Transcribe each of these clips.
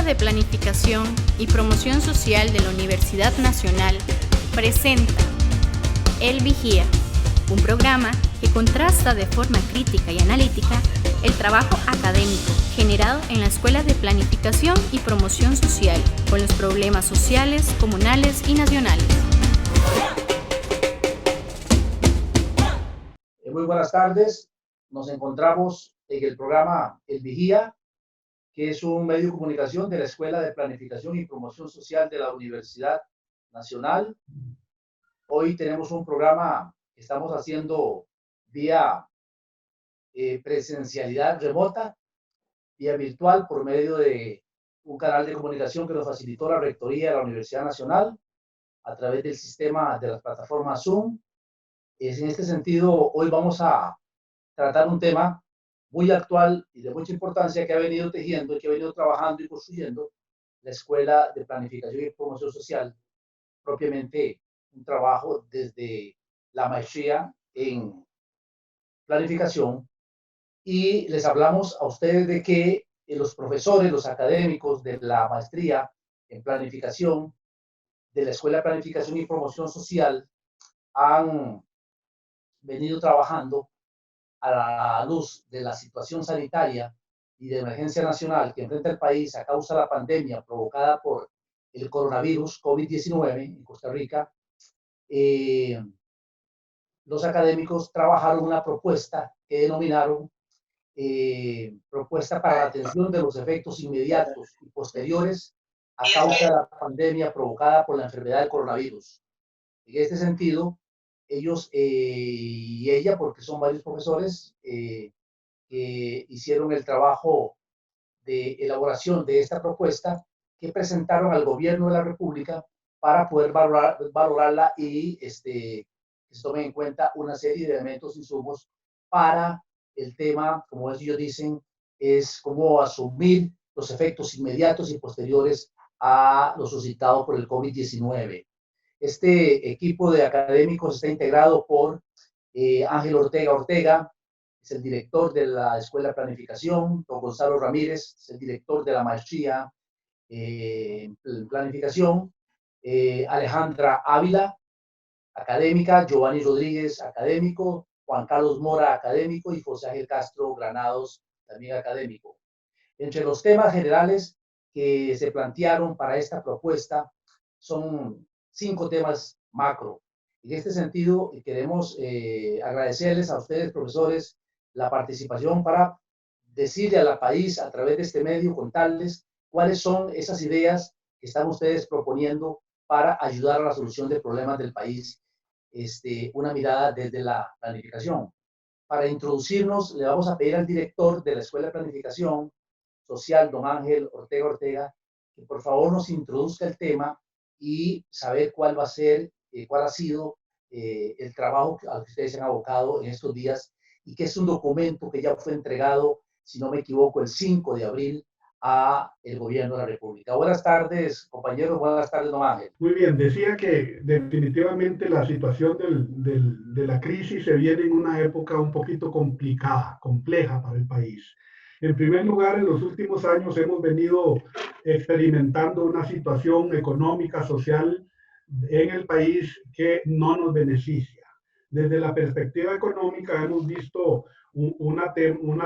de Planificación y Promoción Social de la Universidad Nacional presenta El Vigía, un programa que contrasta de forma crítica y analítica el trabajo académico generado en la Escuela de Planificación y Promoción Social con los problemas sociales, comunales y nacionales. Muy buenas tardes. Nos encontramos en el programa El Vigía, que es un medio de comunicación de la Escuela de Planificación y Promoción Social de la Universidad Nacional. Hoy tenemos un programa que estamos haciendo vía presencialidad remota, vía virtual, por medio de un canal de comunicación que nos facilitó la Rectoría de la Universidad Nacional a través del sistema de las plataformas Zoom. En este sentido, hoy vamos a tratar un tema muy actual y de mucha importancia que ha venido tejiendo y que ha venido trabajando y construyendo la Escuela de Planificación y Promoción Social, propiamente un trabajo desde la maestría en planificación. Y les hablamos a ustedes de que los profesores, los académicos de la maestría en planificación de la Escuela de Planificación y Promoción Social han venido trabajando a la luz de la situación sanitaria y de emergencia nacional que enfrenta el país a causa de la pandemia provocada por el coronavirus COVID-19 en Costa Rica. Los académicos trabajaron una propuesta que denominaron propuesta para la atención de los efectos inmediatos y posteriores a causa de la pandemia provocada por la enfermedad del coronavirus. En este sentido, ellos y ella, porque son varios profesores, que hicieron el trabajo de elaboración de esta propuesta que presentaron al gobierno de la República para poder valorarla y que se tomen en cuenta una serie de elementos, insumos para el tema, como ellos dicen, es cómo asumir los efectos inmediatos y posteriores a lo suscitado por el COVID-19. Este equipo de académicos está integrado por Ángel Ortega, es el director de la Escuela de Planificación; don Gonzalo Ramírez, es el director de la maestría en Planificación; Alejandra Ávila, académica; Giovanni Rodríguez, académico; Juan Carlos Mora, académico; y José Ángel Castro Granados, también académico. Entre los temas generales que se plantearon para esta propuesta son 5 temas macro. En este sentido, queremos agradecerles a ustedes, profesores, la participación para decirle al país a través de este medio, contarles cuáles son esas ideas que están ustedes proponiendo para ayudar a la solución de problemas del país, una mirada desde la planificación. Para introducirnos, le vamos a pedir al director de la Escuela de Planificación Social, don Ángel Ortega, que por favor nos introduzca el tema y saber cuál va a ser, cuál ha sido el trabajo al que ustedes se han abocado en estos días, y que es un documento que ya fue entregado, si no me equivoco, el 5 de abril a el gobierno de la República. Buenas tardes, compañeros. Buenas tardes, don Ángel. Muy bien, decía que definitivamente la situación de la crisis se viene en una época un poquito complicada, compleja para el país. En primer lugar, en los últimos años hemos venido experimentando una situación económica, social en el país que no nos beneficia. Desde la perspectiva económica hemos visto una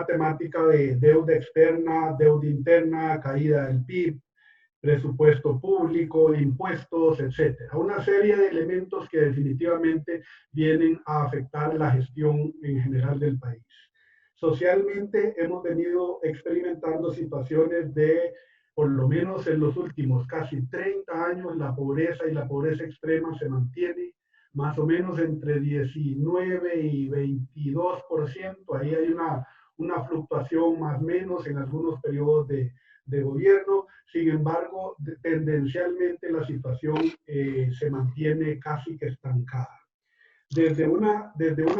temática de deuda externa, deuda interna, caída del PIB, presupuesto público, impuestos, etcétera. Una serie de elementos que definitivamente vienen a afectar la gestión en general del país. Socialmente hemos venido experimentando situaciones de, por lo menos en los últimos casi 30 años, la pobreza y la pobreza extrema se mantiene más o menos entre 19 y 22%. Ahí hay una fluctuación más o menos en algunos periodos de gobierno. Sin embargo, tendencialmente la situación se mantiene casi que estancada. Desde una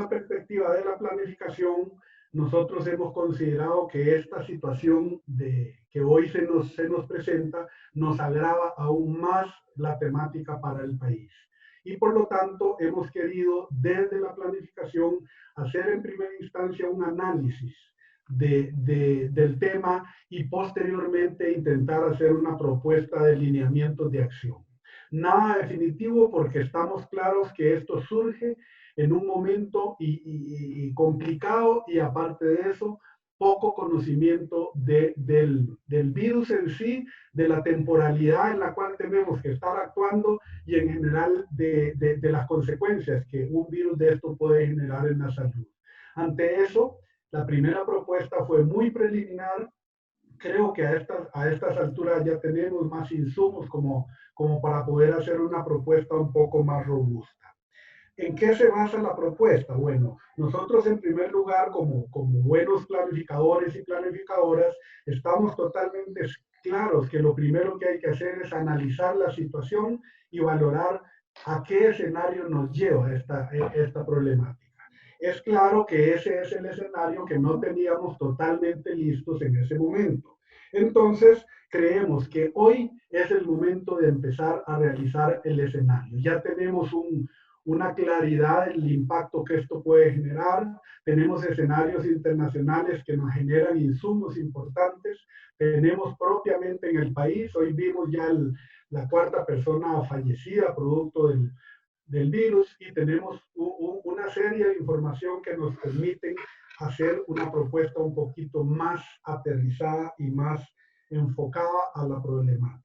perspectiva de la planificación, nosotros hemos considerado que esta situación que hoy se nos presenta nos agrava aún más la temática para el país. Y por lo tanto, hemos querido desde la planificación hacer en primera instancia un análisis del tema y posteriormente intentar hacer una propuesta de lineamientos de acción. Nada definitivo porque estamos claros que esto surge en un momento complicado y aparte de eso, poco conocimiento del virus en sí, de la temporalidad en la cual tenemos que estar actuando y en general de las consecuencias que un virus de esto puede generar en la salud. Ante eso, la primera propuesta fue muy preliminar. Creo que a estas alturas ya tenemos más insumos como para poder hacer una propuesta un poco más robusta. ¿En qué se basa la propuesta? Bueno, nosotros en primer lugar, como buenos planificadores y planificadoras, estamos totalmente claros que lo primero que hay que hacer es analizar la situación y valorar a qué escenario nos lleva esta problemática. Es claro que ese es el escenario que no teníamos totalmente listos en ese momento. Entonces, creemos que hoy es el momento de empezar a realizar el escenario. Ya tenemos una claridad del impacto que esto puede generar. Tenemos escenarios internacionales que nos generan insumos importantes. Tenemos propiamente en el país, hoy vimos ya la cuarta persona fallecida producto del virus y tenemos una serie de información que nos permiten hacer una propuesta un poquito más aterrizada y más enfocada a la problemática.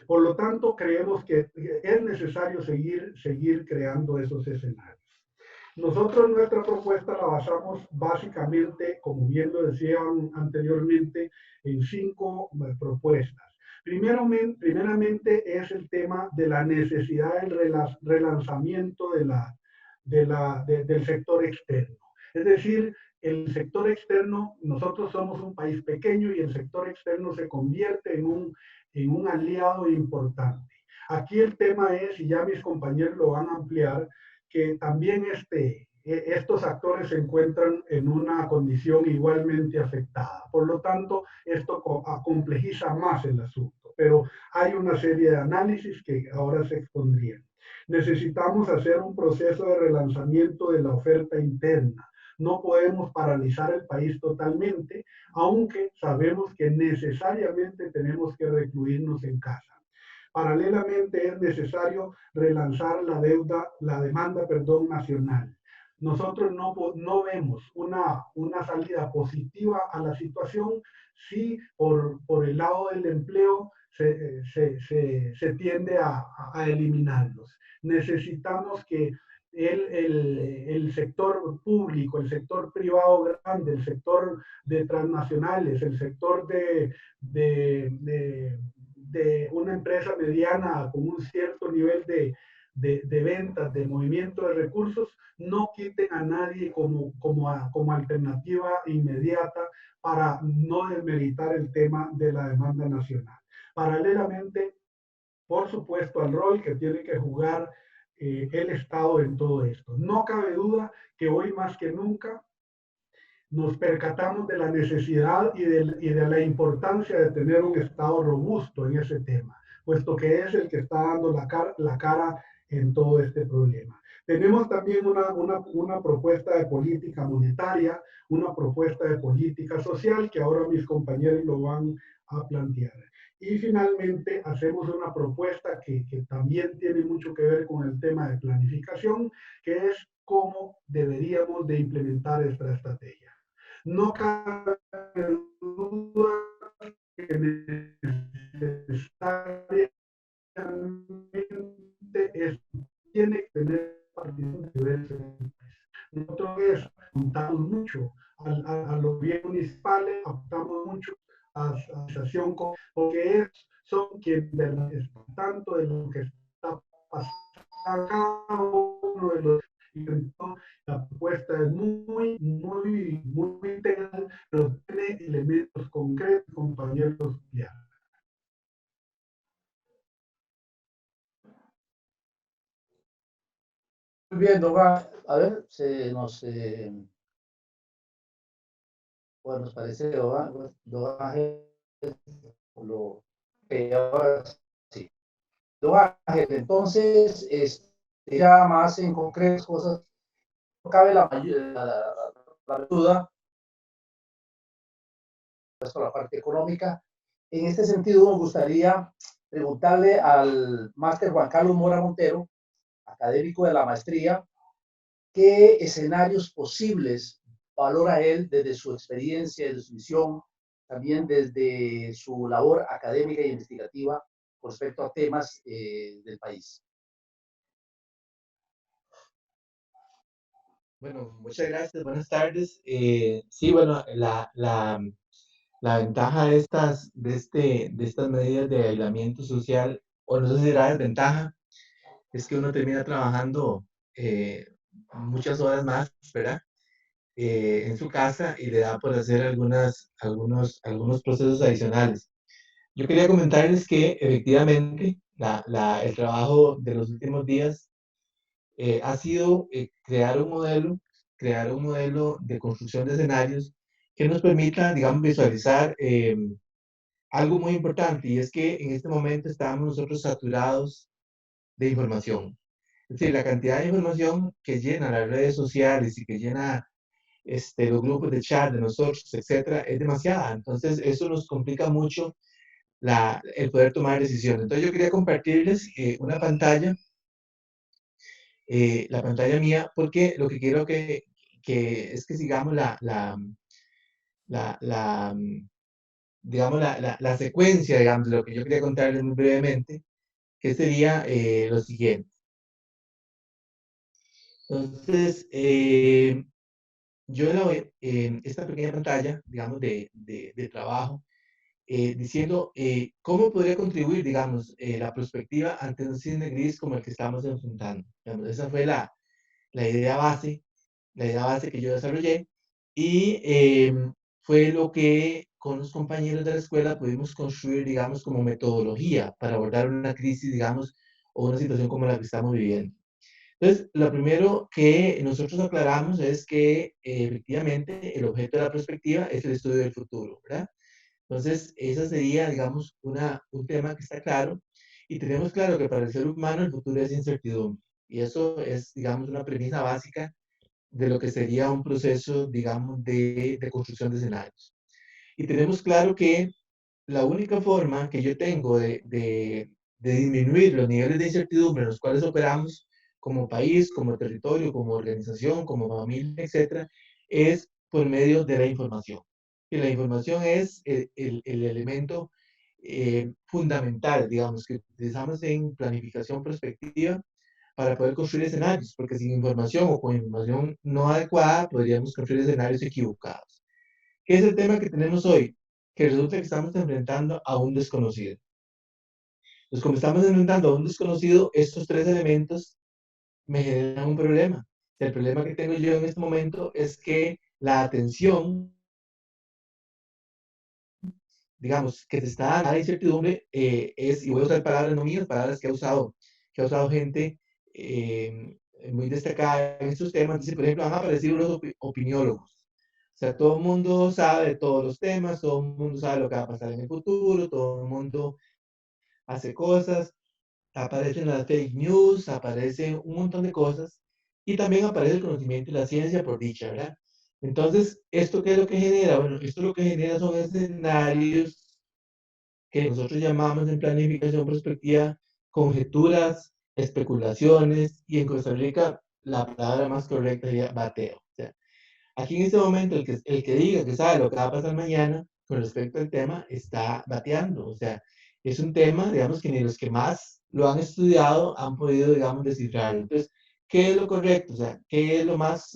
Por lo tanto, creemos que es necesario seguir creando esos escenarios. Nosotros nuestra propuesta la basamos básicamente, como bien lo decían anteriormente, en 5 propuestas. Primeramente es el tema de la necesidad del relanzamiento del sector externo. Es decir, el sector externo, nosotros somos un país pequeño y el sector externo se convierte en un aliado importante. Aquí el tema es, y ya mis compañeros lo van a ampliar, que también estos actores se encuentran en una condición igualmente afectada. Por lo tanto, esto complejiza más el asunto, pero hay una serie de análisis que ahora se expondrían. Necesitamos hacer un proceso de relanzamiento de la oferta interna. No podemos paralizar el país totalmente, aunque sabemos que necesariamente tenemos que recluirnos en casa. Paralelamente es necesario relanzar la demanda nacional. Nosotros no vemos una salida positiva a la situación si por el lado del empleo se tiende a eliminarlos. Necesitamos que el sector público, el sector privado grande, el sector de transnacionales, el sector de una empresa mediana con un cierto nivel de ventas, de movimiento de recursos, no quiten a nadie como alternativa inmediata para no desmeritar el tema de la demanda nacional. Paralelamente, por supuesto, al rol que tiene que jugar el Estado en todo esto. No cabe duda que hoy más que nunca nos percatamos de la necesidad y de la importancia de tener un Estado robusto en ese tema, puesto que es el que está dando la cara en todo este problema. Tenemos también una propuesta de política monetaria, una propuesta de política social que ahora mis compañeros lo van a plantear. Y finalmente hacemos una propuesta que también tiene mucho que ver con el tema de planificación, que es cómo deberíamos de implementar esta estrategia. No cabe duda que necesariamente tiene que tener participación de diversos. Nosotros apuntamos mucho a los bienes municipales, apuntamos mucho a la asociación, porque son quienes tanto de lo que está pasando cada uno de los. La propuesta es muy integral, pero tiene elementos concretos, compañeros. Ya. Muy bien, a ver, bueno, nos parece don Ángel, ahora sí. Don Ángel, entonces, ya más en concreto cosas, no cabe la duda la parte económica. En este sentido, me gustaría preguntarle al máster Juan Carlos Mora Montero, académico de la maestría, qué escenarios posibles valora él desde su experiencia, desde su visión, también desde su labor académica e investigativa con respecto a temas del país. Bueno, muchas gracias, buenas tardes. Sí, bueno, la ventaja de estas medidas de aislamiento social, o no sé si será desventaja, es que uno termina trabajando muchas horas más, ¿verdad? En su casa y le da por hacer algunos procesos adicionales. Yo quería comentarles que efectivamente el trabajo de los últimos días ha sido crear un modelo de construcción de escenarios que nos permita, digamos, visualizar algo muy importante, y es que en este momento estamos nosotros saturados de información. Es decir, la cantidad de información que llena las redes sociales y que llena los grupos de chat de nosotros, etcétera, es demasiada. Entonces, eso nos complica mucho el poder tomar decisiones. Entonces, yo quería compartirles una pantalla, la pantalla mía, porque lo que quiero es que sigamos la, la, digamos, la secuencia, digamos, de lo que yo quería contarles muy brevemente, que sería lo siguiente. Entonces, yo le doy esta pequeña pantalla, digamos, de trabajo, diciendo cómo podría contribuir, digamos, la perspectiva ante un cine gris como el que estamos enfrentando. Digamos, esa fue la idea base, que yo desarrollé, y fue lo que con los compañeros de la escuela pudimos construir, digamos, como metodología para abordar una crisis, digamos, o una situación como la que estamos viviendo. Entonces, lo primero que nosotros aclaramos es que efectivamente el objeto de la perspectiva es el estudio del futuro, ¿verdad? Entonces, esa sería, digamos, un tema que está claro, y tenemos claro que para el ser humano el futuro es incertidumbre, y eso es, digamos, una premisa básica de lo que sería un proceso, digamos, de construcción de escenarios. Y tenemos claro que la única forma que yo tengo de disminuir los niveles de incertidumbre en los cuales operamos como país, como territorio, como organización, como familia, etcétera, es por medio de la información. Y la información es el elemento fundamental, digamos, que utilizamos en planificación prospectiva para poder construir escenarios, porque sin información o con información no adecuada podríamos construir escenarios equivocados. ¿Qué es el tema que tenemos hoy? Que resulta que estamos enfrentando a un desconocido. Entonces, como estamos enfrentando a un desconocido, estos tres elementos me generan un problema. El problema que tengo yo en este momento es que la atención, digamos, que se está dando a la incertidumbre es, y voy a usar palabras no mías, palabras que ha usado gente muy destacada en estos temas. Dice, por ejemplo, van a aparecer unos opiniólogos. O sea, todo el mundo sabe de todos los temas, todo el mundo sabe lo que va a pasar en el futuro, todo el mundo hace cosas, aparecen las fake news, aparecen un montón de cosas, y también aparece el conocimiento y la ciencia por dicha, ¿verdad? Entonces, ¿esto qué es lo que genera? Bueno, esto lo que genera son escenarios que nosotros llamamos en planificación prospectiva conjeturas, especulaciones, y en Costa Rica la palabra más correcta sería bateo. O sea, aquí en este momento el que diga que sabe lo que va a pasar mañana con respecto al tema está bateando. O sea, es un tema, digamos, que ni los que más lo han estudiado han podido, digamos, descifrarlo. Entonces, ¿qué es lo correcto? O sea, ¿qué es lo más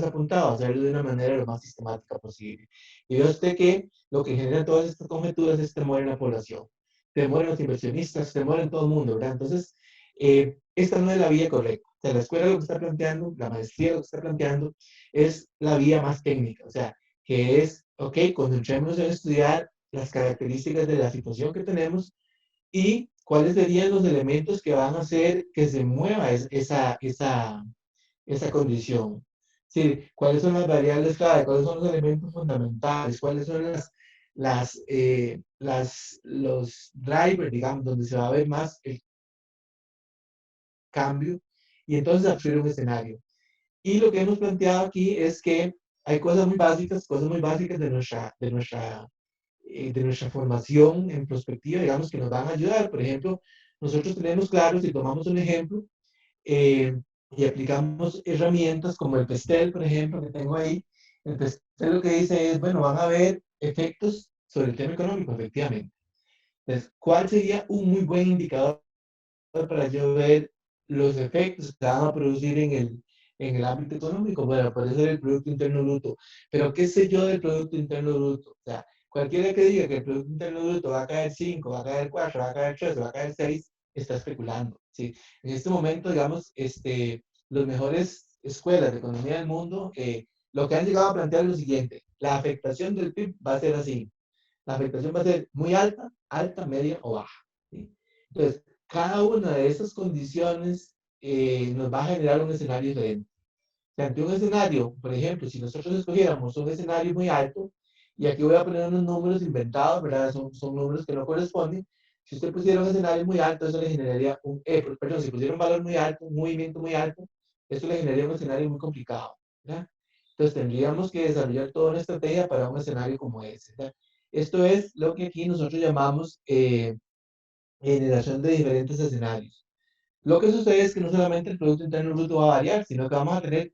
apuntado? Hacerlo de una manera lo más sistemática posible. Y ve usted que lo que genera todas estas conjeturas es temor en la población, temor en los inversionistas, temor en todo el mundo, ¿verdad? Entonces, esta no es la vía correcta. O sea, la escuela lo que está planteando, la maestría lo que está planteando, es la vía más técnica. O sea, que es, ok, concentrémonos en estudiar las características de la situación que tenemos y cuáles serían los elementos que van a hacer que se mueva esa condición. Sí, cuáles son las variables clave, cuáles son los elementos fundamentales, cuáles son los drivers, digamos, donde se va a ver más el cambio, y entonces abrir un escenario. Y lo que hemos planteado aquí es que hay cosas muy básicas de nuestra de nuestra formación en prospectiva, digamos, que nos van a ayudar. Por ejemplo, nosotros tenemos claro, si tomamos un ejemplo, y aplicamos herramientas como el PESTEL, por ejemplo, que tengo ahí, el PESTEL lo que dice es, bueno, van a haber efectos sobre el tema económico, efectivamente. Entonces, ¿cuál sería un muy buen indicador para yo ver los efectos que se van a producir en el ámbito económico? Bueno, puede ser el Producto Interno Bruto. Pero, ¿qué sé yo del Producto Interno Bruto? O sea, cualquiera que diga que el Producto Interno Bruto va a caer 5, va a caer 4, va a caer 3, va a caer 6, está especulando, ¿sí? En este momento, digamos, los mejores escuelas de economía del mundo, lo que han llegado a plantear es lo siguiente: la afectación del PIB va a ser así. La afectación va a ser muy alta, alta, media o baja, ¿sí? Entonces, cada una de esas condiciones nos va a generar un escenario diferente. Ante un escenario, por ejemplo, si nosotros escogiéramos un escenario muy alto, y aquí voy a poner unos números inventados, ¿verdad? Son números que no corresponden. Si usted pusiera un escenario muy alto, eso le generaría perdón, si pusiera un valor muy alto, un movimiento muy alto, eso le generaría un escenario muy complicado, ¿verdad? Entonces tendríamos que desarrollar toda una estrategia para un escenario como ese, ¿verdad? Esto es lo que aquí nosotros llamamos generación de diferentes escenarios. Lo que sucede es que no solamente el Producto Interno Bruto va a variar, sino que vamos a tener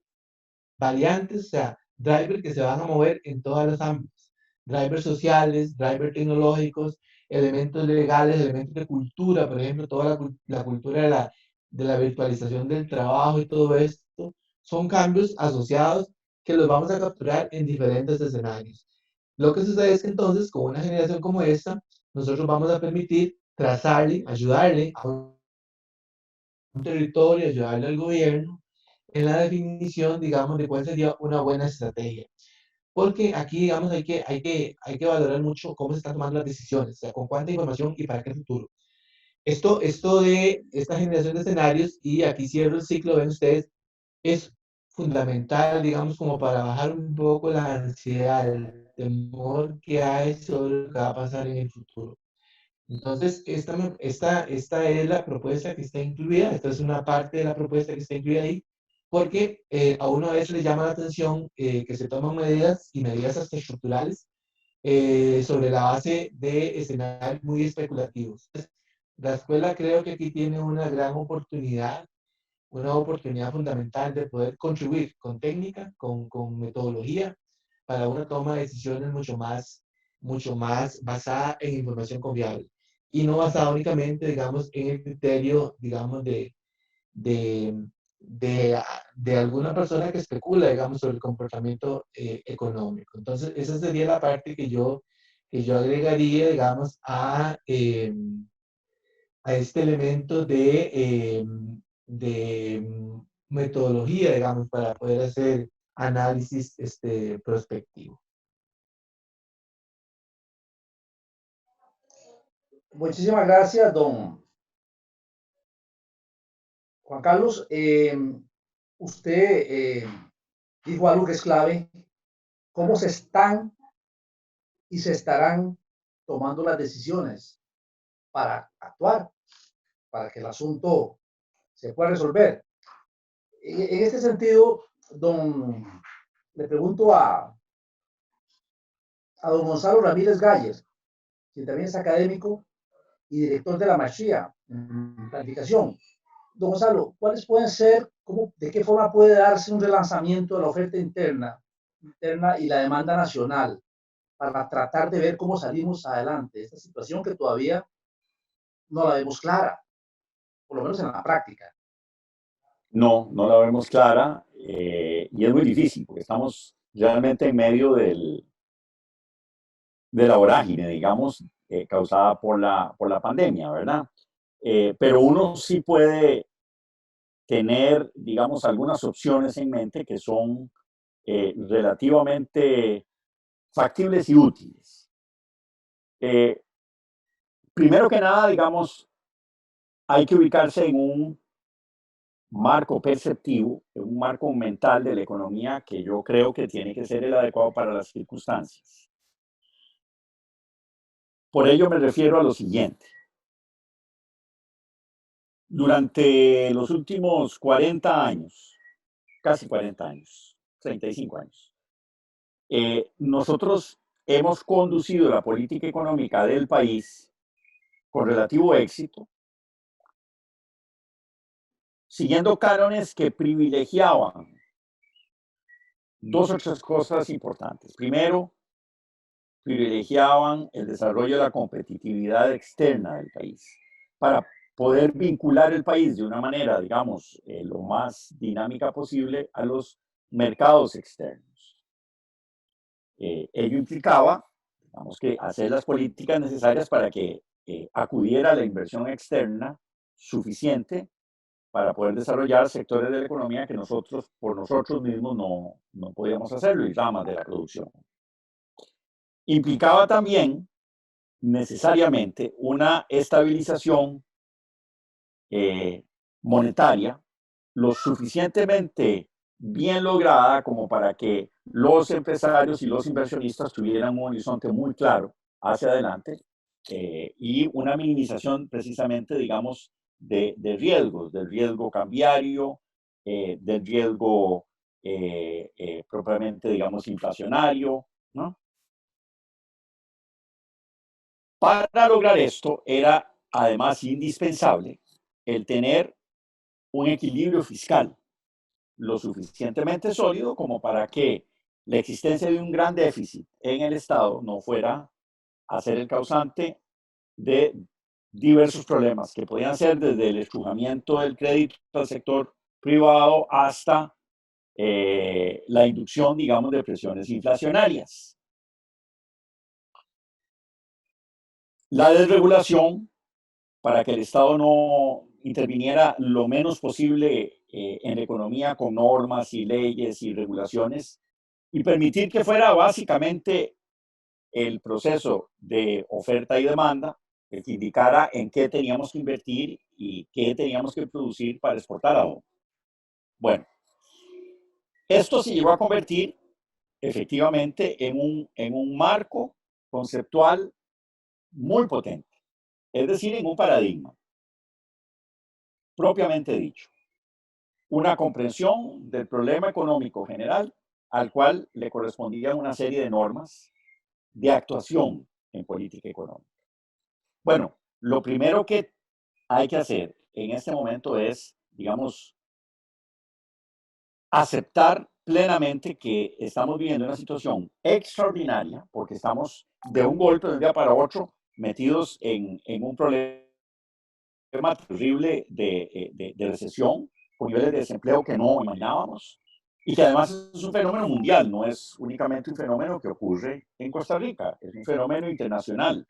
variantes, o sea, drivers que se van a mover en todos los ámbitos. Drivers sociales, drivers tecnológicos, elementos legales, elementos de cultura, por ejemplo, toda la cultura de la virtualización del trabajo y todo esto, son cambios asociados que los vamos a capturar en diferentes escenarios. Lo que sucede es que entonces, con una generación como esta, nosotros vamos a permitir trazarle, ayudarle a un territorio, ayudarle al gobierno en la definición, digamos, de cuál sería una buena estrategia. Porque aquí, digamos, hay que valorar mucho cómo se están tomando las decisiones, o sea, con cuánta información y para qué futuro. Esto de esta generación de escenarios, y aquí cierro el ciclo, ven ustedes, es fundamental, digamos, como para bajar un poco la ansiedad, el temor que hay sobre lo que va a pasar en el futuro. Entonces, esta es la propuesta que está incluida, esta es una parte de la propuesta que está incluida ahí, porque a uno a veces le llama la atención que se toman medidas y medidas hasta estructurales sobre la base de escenarios muy especulativos. La escuela creo que aquí tiene una oportunidad fundamental de poder contribuir con técnica, con metodología, para una toma de decisiones mucho más basada en información confiable y no basada únicamente, digamos, en el criterio, digamos, de, de alguna persona que especula, digamos, sobre el comportamiento económico. Entonces, esa sería la parte que yo agregaría, digamos, a este elemento de metodología, digamos, para poder hacer análisis prospectivo. Muchísimas gracias, don Juan Carlos. Usted dijo algo que es clave: cómo se están y se estarán tomando las decisiones para actuar, para que el asunto se pueda resolver. En este sentido, le pregunto a don Gonzalo Ramírez Galles, quien también es académico y director de la maestría en planificación. Don Gonzalo, ¿cuáles pueden ser, de qué forma puede darse un relanzamiento de la oferta interna y la demanda nacional para tratar de ver cómo salimos adelante de esta situación que todavía no la vemos clara, por lo menos en la práctica? No, no la vemos clara y es muy difícil porque estamos realmente en medio de la vorágine, digamos, causada por la pandemia, ¿verdad? Pero uno sí puede tener, digamos, algunas opciones en mente que son relativamente factibles y útiles. Primero que nada, digamos, hay que ubicarse en un marco perceptivo, en un marco mental de la economía que yo creo que tiene que ser el adecuado para las circunstancias. Por ello me refiero a lo siguiente. Durante los últimos 40 años, casi 40 años, 35 años, nosotros hemos conducido la política económica del país con relativo éxito, siguiendo cánones que privilegiaban dos o tres cosas importantes. Primero, privilegiaban el desarrollo de la competitividad externa del país para poder vincular el país de una manera, digamos, lo más dinámica posible a los mercados externos. Ello implicaba, digamos, que hacer las políticas necesarias para que acudiera la inversión externa suficiente para poder desarrollar sectores de la economía que nosotros, por nosotros mismos, no podíamos hacerlo, y ramas de la producción. Implicaba también necesariamente una estabilización monetaria lo suficientemente bien lograda como para que los empresarios y los inversionistas tuvieran un horizonte muy claro hacia adelante y una minimización precisamente, digamos, de riesgos, del riesgo cambiario, del riesgo propiamente, digamos, inflacionario, ¿no? Para lograr esto era además indispensable el tener un equilibrio fiscal lo suficientemente sólido como para que la existencia de un gran déficit en el Estado no fuera a ser el causante de diversos problemas que podían ser desde el estrujamiento del crédito al sector privado hasta la inducción, digamos, de presiones inflacionarias. La desregulación, para que el Estado no interviniera lo menos posible en la economía con normas y leyes y regulaciones, y permitir que fuera básicamente el proceso de oferta y demanda el que indicara en qué teníamos que invertir y qué teníamos que producir para exportar a dónde. Bueno, esto se llegó a convertir efectivamente en un marco conceptual muy potente, es decir, en un paradigma, propiamente dicho. Una comprensión del problema económico general al cual le correspondían una serie de normas de actuación en política económica. Bueno, lo primero que hay que hacer en este momento es, digamos, aceptar plenamente que estamos viviendo una situación extraordinaria porque estamos de un golpe de un día para otro metidos en un problema terrible de recesión, con niveles de desempleo que no imaginábamos y que además es un fenómeno mundial, no es únicamente un fenómeno que ocurre en Costa Rica, es un fenómeno internacional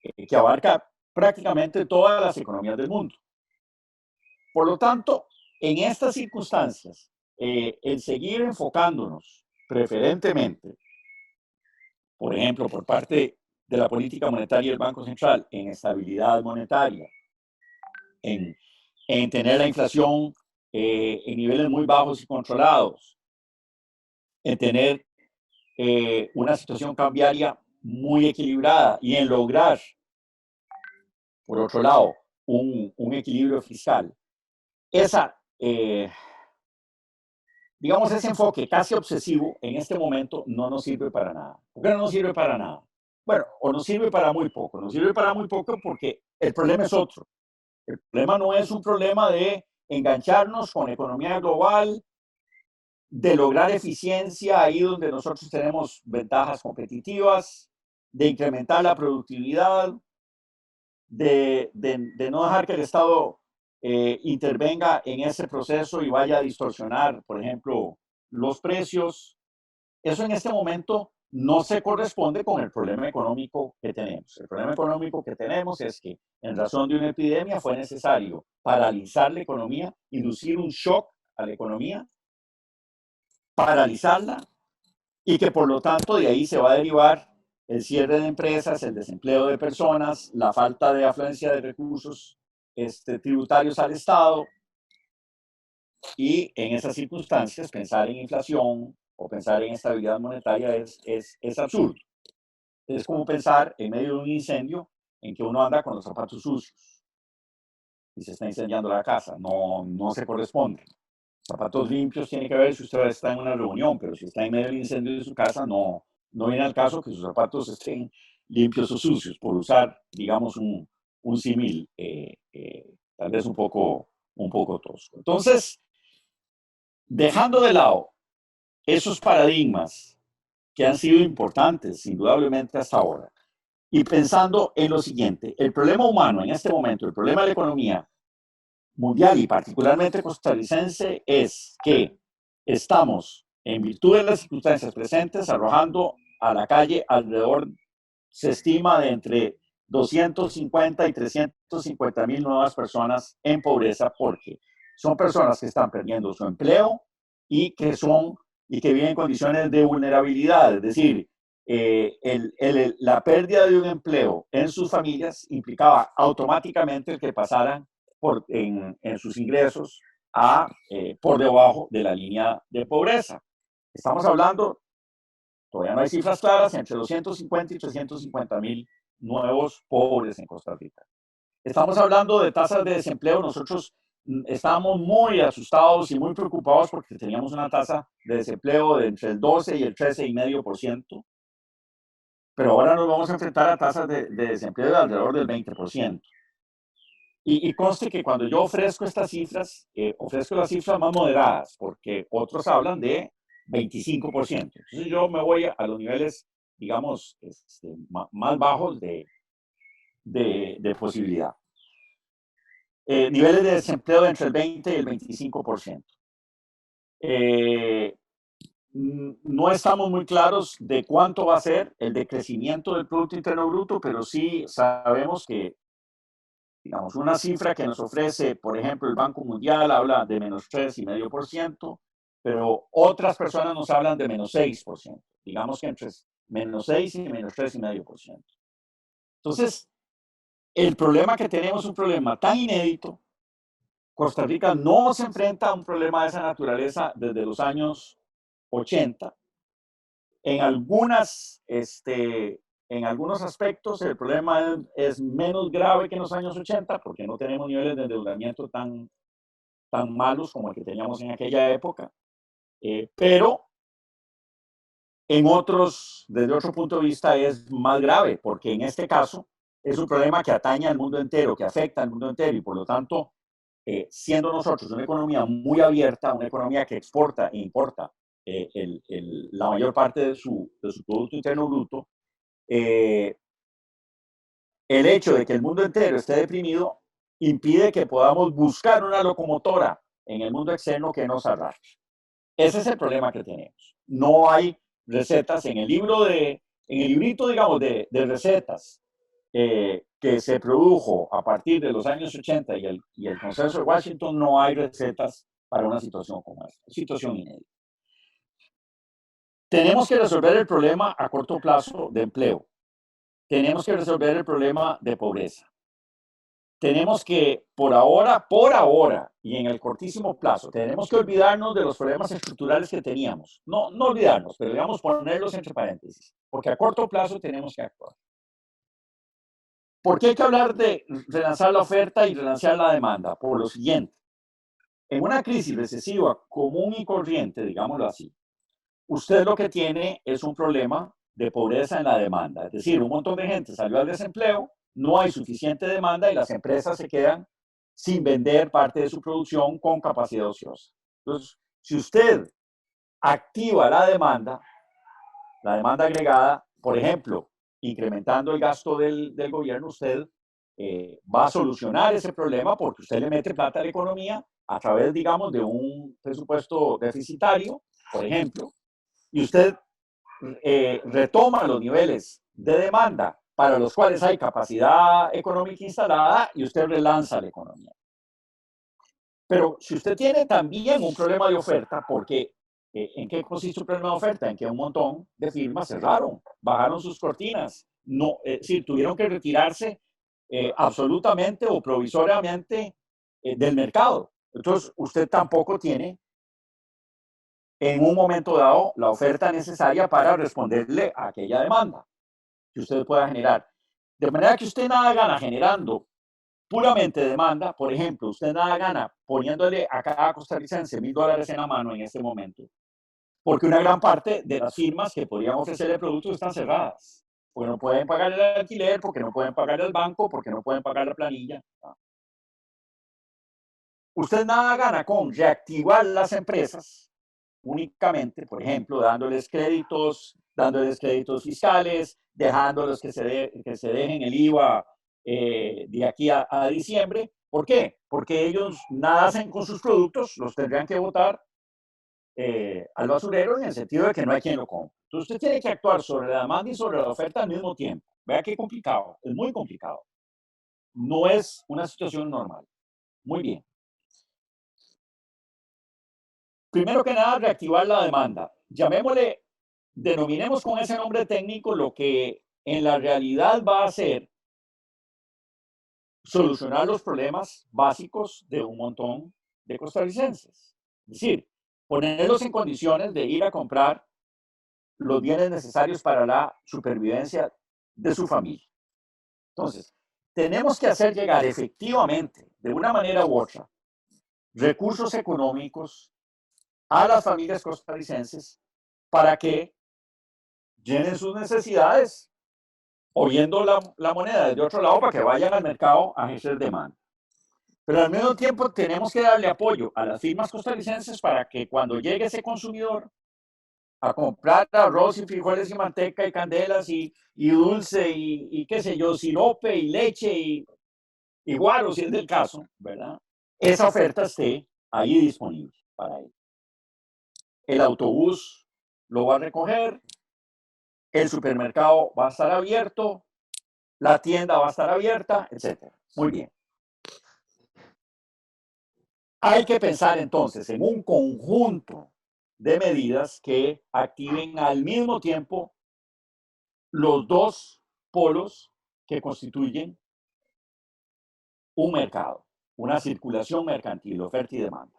que abarca prácticamente todas las economías del mundo. Por lo tanto, en estas circunstancias, el seguir enfocándonos preferentemente, por ejemplo, por parte de la política monetaria del Banco Central en estabilidad monetaria, en tener la inflación en niveles muy bajos y controlados, en tener una situación cambiaria muy equilibrada y en lograr, por otro lado, un equilibrio fiscal. Digamos, ese enfoque casi obsesivo en este momento no nos sirve para nada. ¿Por qué no nos sirve para nada? Bueno, o nos sirve para muy poco. Nos sirve para muy poco porque el problema es otro. El problema no es un problema de engancharnos con economía global, de lograr eficiencia ahí donde nosotros tenemos ventajas competitivas, de incrementar la productividad, de no dejar que el Estado intervenga en ese proceso y vaya a distorsionar, por ejemplo, los precios. Eso en este momento no se corresponde con el problema económico que tenemos. El problema económico que tenemos es que en razón de una epidemia fue necesario paralizar la economía, inducir un shock a la economía, paralizarla y que por lo tanto de ahí se va a derivar el cierre de empresas, el desempleo de personas, la falta de afluencia de recursos tributarios al Estado. Y en esas circunstancias pensar en inflación o pensar en estabilidad monetaria es absurdo. Es como pensar en medio de un incendio en que uno anda con los zapatos sucios y se está incendiando la casa. No se corresponde. Zapatos limpios tiene que ver si usted está en una reunión, pero si está en medio del incendio de su casa, no no viene al caso que sus zapatos estén limpios o sucios, por usar, digamos, un símil tal vez un poco tosco. Entonces, dejando de lado esos paradigmas que han sido importantes, indudablemente, hasta ahora, y pensando en lo siguiente, el problema humano en este momento, el problema de la economía mundial y particularmente costarricense es que estamos, en virtud de las circunstancias presentes, arrojando a la calle alrededor, se estima, de entre 250 y 350 mil nuevas personas en pobreza, porque son personas que están perdiendo su empleo y que viven en condiciones de vulnerabilidad, es decir, la pérdida de un empleo en sus familias implicaba automáticamente el que pasaran en sus ingresos por debajo de la línea de pobreza. Estamos hablando, todavía no hay cifras claras, entre 250 y 350 mil nuevos pobres en Costa Rica. Estamos hablando de tasas de desempleo. Nosotros estábamos muy asustados y muy preocupados porque teníamos una tasa de desempleo de entre el 12 y el 13,5%, pero ahora nos vamos a enfrentar a tasas de desempleo de alrededor del 20%. Y conste que cuando yo ofrezco estas cifras, ofrezco las cifras más moderadas, porque otros hablan de 25%. Entonces yo me voy a los niveles, digamos, más bajos de posibilidad. Niveles de desempleo de entre el 20 y el 25%. No estamos muy claros de cuánto va a ser el decrecimiento del Producto Interno Bruto, pero sí sabemos que, digamos, una cifra que nos ofrece, por ejemplo, el Banco Mundial habla de menos 3,5%, pero otras personas nos hablan de menos 6%. Digamos que entre menos 6 y menos 3,5%. Entonces, el problema que tenemos es un problema tan inédito. Costa Rica no se enfrenta a un problema de esa naturaleza desde los años 80. En algunos aspectos el problema es menos grave que en los años 80 porque no tenemos niveles de endeudamiento tan malos como el que teníamos en aquella época. Pero desde otro punto de vista es más grave, porque en este caso es un problema que atañe al mundo entero, que afecta al mundo entero, y por lo tanto, siendo nosotros una economía muy abierta, una economía que exporta e importa la mayor parte de su Producto Interno Bruto, el hecho de que el mundo entero esté deprimido impide que podamos buscar una locomotora en el mundo externo que nos arrastre. Ese es el problema que tenemos. No hay recetas en el librito, digamos, de recetas que se produjo a partir de los años 80 y el Consenso de Washington. No hay recetas para una situación como esta, situación inédita. Tenemos que resolver el problema a corto plazo de empleo. Tenemos que resolver el problema de pobreza. Tenemos que, por ahora, y en el cortísimo plazo, tenemos que olvidarnos de los problemas estructurales que teníamos. No olvidarnos, pero digamos ponerlos entre paréntesis, porque a corto plazo tenemos que actuar. ¿Por qué hay que hablar de relanzar la oferta y relanzar la demanda? Por lo siguiente. En una crisis recesiva común y corriente, digámoslo así, usted lo que tiene es un problema de pobreza en la demanda. Es decir, un montón de gente salió al desempleo, no hay suficiente demanda y las empresas se quedan sin vender parte de su producción con capacidad ociosa. Entonces, si usted activa la demanda agregada, por ejemplo, incrementando el gasto del gobierno, usted va a solucionar ese problema porque usted le mete plata a la economía a través, digamos, de un presupuesto deficitario, por ejemplo, y usted retoma los niveles de demanda para los cuales hay capacidad económica instalada y usted relanza la economía. Pero si usted tiene también un problema de oferta, porque ¿en qué consiste el problema de oferta? En que un montón de firmas cerraron, bajaron sus cortinas, tuvieron que retirarse absolutamente o provisoriamente del mercado. Entonces, usted tampoco tiene en un momento dado la oferta necesaria para responderle a aquella demanda que usted pueda generar. De manera que usted nada gana generando puramente demanda. Por ejemplo, usted nada gana poniéndole a cada costarricense $1,000 en la mano en este momento, porque una gran parte de las firmas que podrían ofrecer el producto están cerradas, porque no pueden pagar el alquiler, porque no pueden pagar el banco, porque no pueden pagar la planilla. Usted nada gana con reactivar las empresas únicamente, por ejemplo, dándoles créditos fiscales, dejándolos que se dejen el IVA de aquí a diciembre. ¿Por qué? Porque ellos nada hacen con sus productos, los tendrían que botar al basurero, en el sentido de que no hay quien lo compre. Entonces usted tiene que actuar sobre la demanda y sobre la oferta al mismo tiempo. Vea qué complicado, es muy complicado. No es una situación normal. Muy bien. Primero que nada, reactivar la demanda. Llamémosle, denominemos con ese nombre técnico lo que en la realidad va a ser solucionar los problemas básicos de un montón de costarricenses. Es decir, ponerlos en condiciones de ir a comprar los bienes necesarios para la supervivencia de su familia. Entonces, tenemos que hacer llegar efectivamente, de una manera u otra, recursos económicos a las familias costarricenses para que llenen sus necesidades o viendo la moneda desde otro lado para que vayan al mercado a ejercer demanda. Pero al mismo tiempo tenemos que darle apoyo a las firmas costarricenses para que cuando llegue ese consumidor a comprar arroz y frijoles y manteca y candelas y dulce y qué sé yo, sirope y leche y guaro, si es del caso, ¿verdad? Esa oferta esté ahí disponible para él. El autobús lo va a recoger, el supermercado va a estar abierto, la tienda va a estar abierta, etc. Muy bien. Hay que pensar entonces en un conjunto de medidas que activen al mismo tiempo los dos polos que constituyen un mercado, una circulación mercantil, oferta y demanda.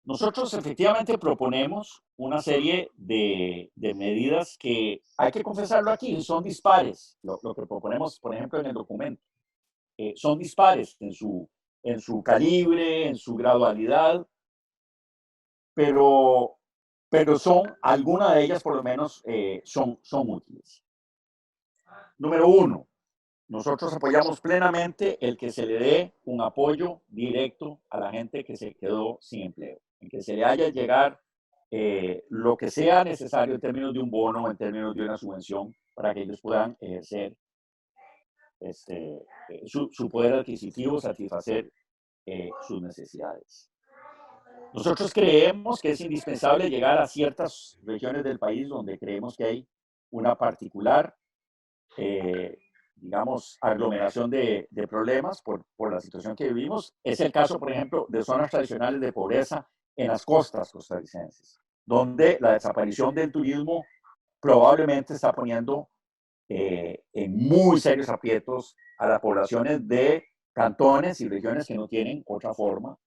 Nosotros efectivamente proponemos una serie de medidas que, hay que confesarlo aquí, son dispares. Lo que proponemos, por ejemplo, en el documento, son dispares en su calibre, en su gradualidad, pero son, algunas de ellas por lo menos son útiles. Número uno, nosotros apoyamos plenamente el que se le dé un apoyo directo a la gente que se quedó sin empleo, en que se le haya llegar lo que sea necesario en términos de un bono, en términos de una subvención, para que ellos puedan ejercer su poder adquisitivo, satisfacer sus necesidades. Nosotros creemos que es indispensable llegar a ciertas regiones del país donde creemos que hay una particular digamos, aglomeración de problemas por la situación que vivimos. Es el caso, por ejemplo, de zonas tradicionales de pobreza en las costas costarricenses, donde la desaparición del turismo probablemente está poniendo en muy serios aprietos a las poblaciones de cantones y regiones que no tienen otra forma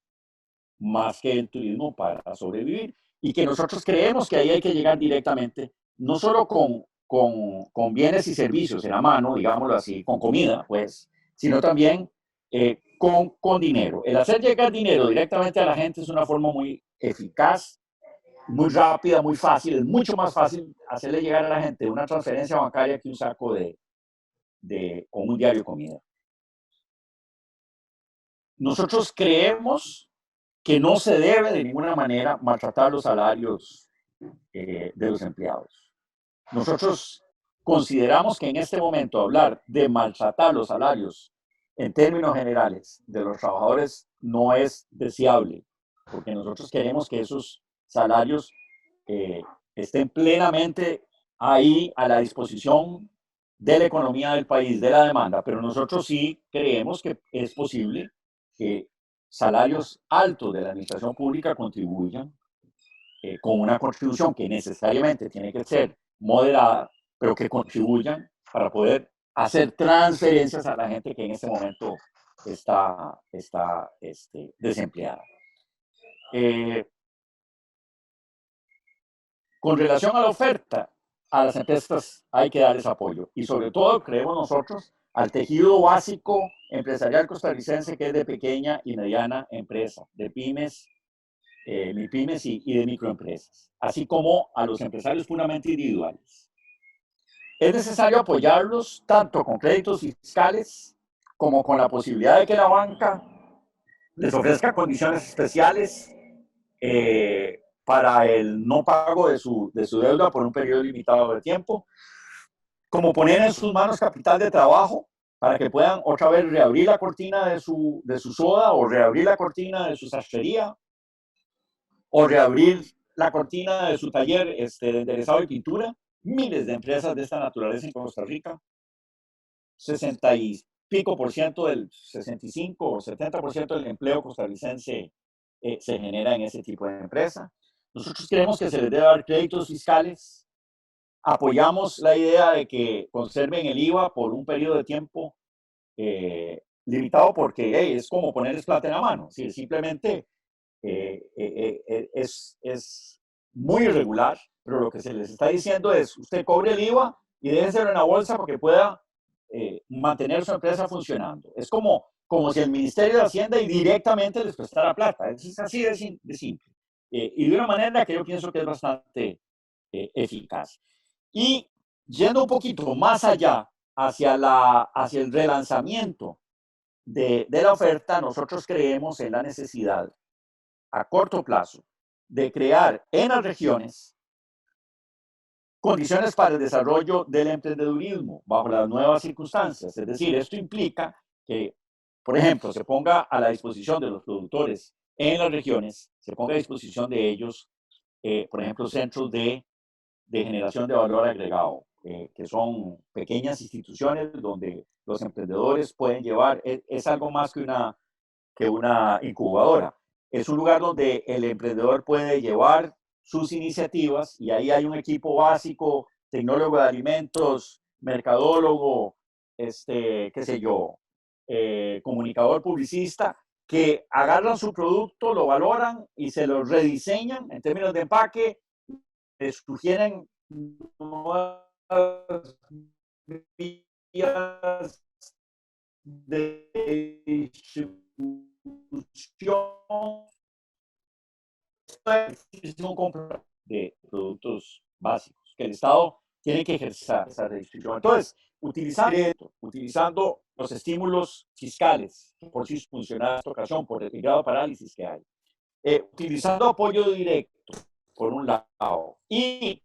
más que el turismo para sobrevivir, y que nosotros creemos que ahí hay que llegar directamente, no solo con bienes y servicios en la mano, digámoslo así, con comida, pues, sino también con dinero. El hacer llegar dinero directamente a la gente es una forma muy eficaz, muy rápida, muy fácil. Es mucho más fácil hacerle llegar a la gente una transferencia bancaria que un saco con un diario de comida. Nosotros creemos que no se debe de ninguna manera maltratar los salarios de los empleados. Nosotros consideramos que en este momento hablar de maltratar los salarios en términos generales de los trabajadores no es deseable, porque nosotros queremos que esos salarios estén plenamente ahí a la disposición de la economía del país, de la demanda, pero nosotros sí creemos que es posible que salarios altos de la administración pública contribuyan con una contribución que necesariamente tiene que ser moderada, pero que contribuyan para poder hacer transferencias a la gente que en este momento está desempleada. Con relación a la oferta, a las empresas hay que darles apoyo, y sobre todo, creemos nosotros, al tejido básico empresarial costarricense, que es de pequeña y mediana empresa, de pymes MIPYMES y de microempresas, así como a los empresarios puramente individuales. Es necesario apoyarlos tanto con créditos fiscales como con la posibilidad de que la banca les ofrezca condiciones especiales para el no pago de su deuda por un periodo limitado de tiempo, como poner en sus manos capital de trabajo para que puedan otra vez reabrir la cortina de su soda o reabrir la cortina de su sastrería o reabrir la cortina de su taller de enderezado y pintura. Miles de empresas de esta naturaleza en Costa Rica, 60 y pico por ciento del 65 o 70% del empleo costarricense se genera en ese tipo de empresa. Nosotros creemos que se les debe dar créditos fiscales. Apoyamos la idea de que conserven el IVA por un periodo de tiempo limitado porque es como ponerles plata en la mano. ¿Sí? Simplemente es muy irregular, pero lo que se les está diciendo es usted cobre el IVA y déjenselo en la bolsa para que pueda mantener su empresa funcionando. Es como si el Ministerio de Hacienda y directamente les prestara plata. Es así de simple. Y de una manera que yo pienso que es bastante eficaz. Y yendo un poquito más allá, hacia el relanzamiento de la oferta, nosotros creemos en la necesidad a corto plazo de crear en las regiones condiciones para el desarrollo del emprendedurismo bajo las nuevas circunstancias. Es decir, esto implica que, por ejemplo, se ponga a la disposición de los productores en las regiones, se ponga a disposición de ellos, por ejemplo, centros de generación de valor agregado, que son pequeñas instituciones donde los emprendedores pueden llevar, es algo más que una incubadora. Es un lugar donde el emprendedor puede llevar sus iniciativas y ahí hay un equipo básico, tecnólogo de alimentos, mercadólogo, qué sé yo, comunicador publicista, que agarran su producto, lo valoran y se lo rediseñan en términos de empaque, sugieren nuevas vías de distribución. Es un compra de productos básicos que el Estado tiene que ejercer esa redistribución. Entonces, utilizando los estímulos fiscales, por si funciona esta ocasión, por el grado de parálisis que hay, utilizando apoyo directo, por un lado, y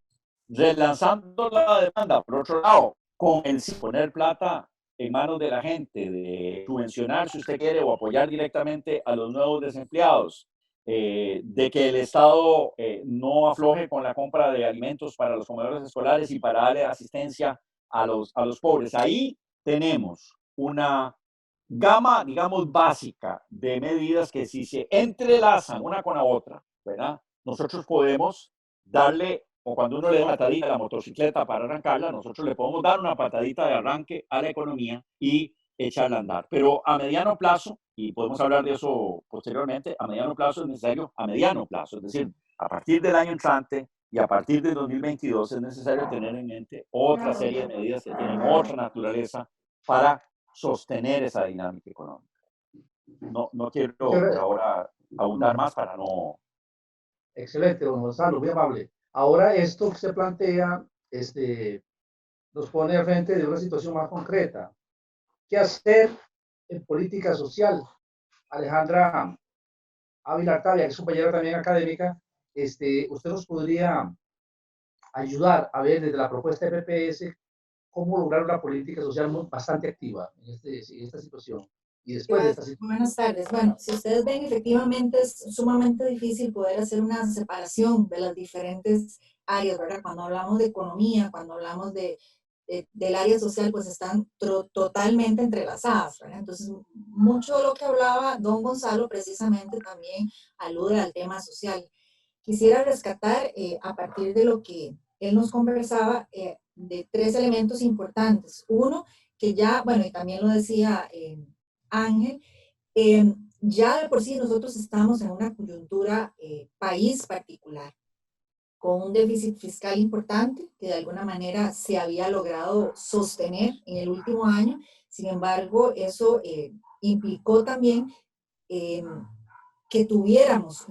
relanzando la demanda, por otro lado, con el poner plata en manos de la gente, de subvencionar, si usted quiere, o apoyar directamente a los nuevos desempleados, de que el Estado no afloje con la compra de alimentos para los comedores escolares y para darle asistencia a los pobres. Ahí tenemos una gama, digamos, básica de medidas que si se entrelazan una con la otra, ¿verdad? Nosotros podemos darle, o cuando uno le da una patadita a la motocicleta para arrancarla, nosotros le podemos dar una patadita de arranque a la economía y echarla a andar. Pero a mediano plazo, y podemos hablar de eso posteriormente, a mediano plazo es necesario, a mediano plazo, es decir, a partir del año entrante y a partir de 2022 es necesario tener en mente otra serie de medidas que tienen otra naturaleza para sostener esa dinámica económica. No quiero por ahora abundar más para no... Excelente, don Gonzalo, muy amable. Ahora esto que se plantea nos pone al frente de una situación más concreta. ¿Qué hacer en política social? Alejandra Ávila Artavia, que es compañera también académica, usted nos podría ayudar a ver desde la propuesta de PPS cómo lograr una política social bastante activa en esta situación. Y después de esta situación. Buenas tardes. Bueno, si ustedes ven, efectivamente es sumamente difícil poder hacer una separación de las diferentes áreas, ¿verdad? Cuando hablamos de economía, cuando hablamos del área social, pues están totalmente entrelazadas, ¿verdad? Entonces, mucho de lo que hablaba don Gonzalo precisamente también alude al tema social. Quisiera rescatar a partir de lo que él nos conversaba de tres elementos importantes. Uno, que ya, bueno, y también lo decía Ángel, ya de por sí nosotros estamos en una coyuntura país particular, con un déficit fiscal importante que de alguna manera se había logrado sostener en el último año. Sin embargo, eso implicó también que que tuviéramos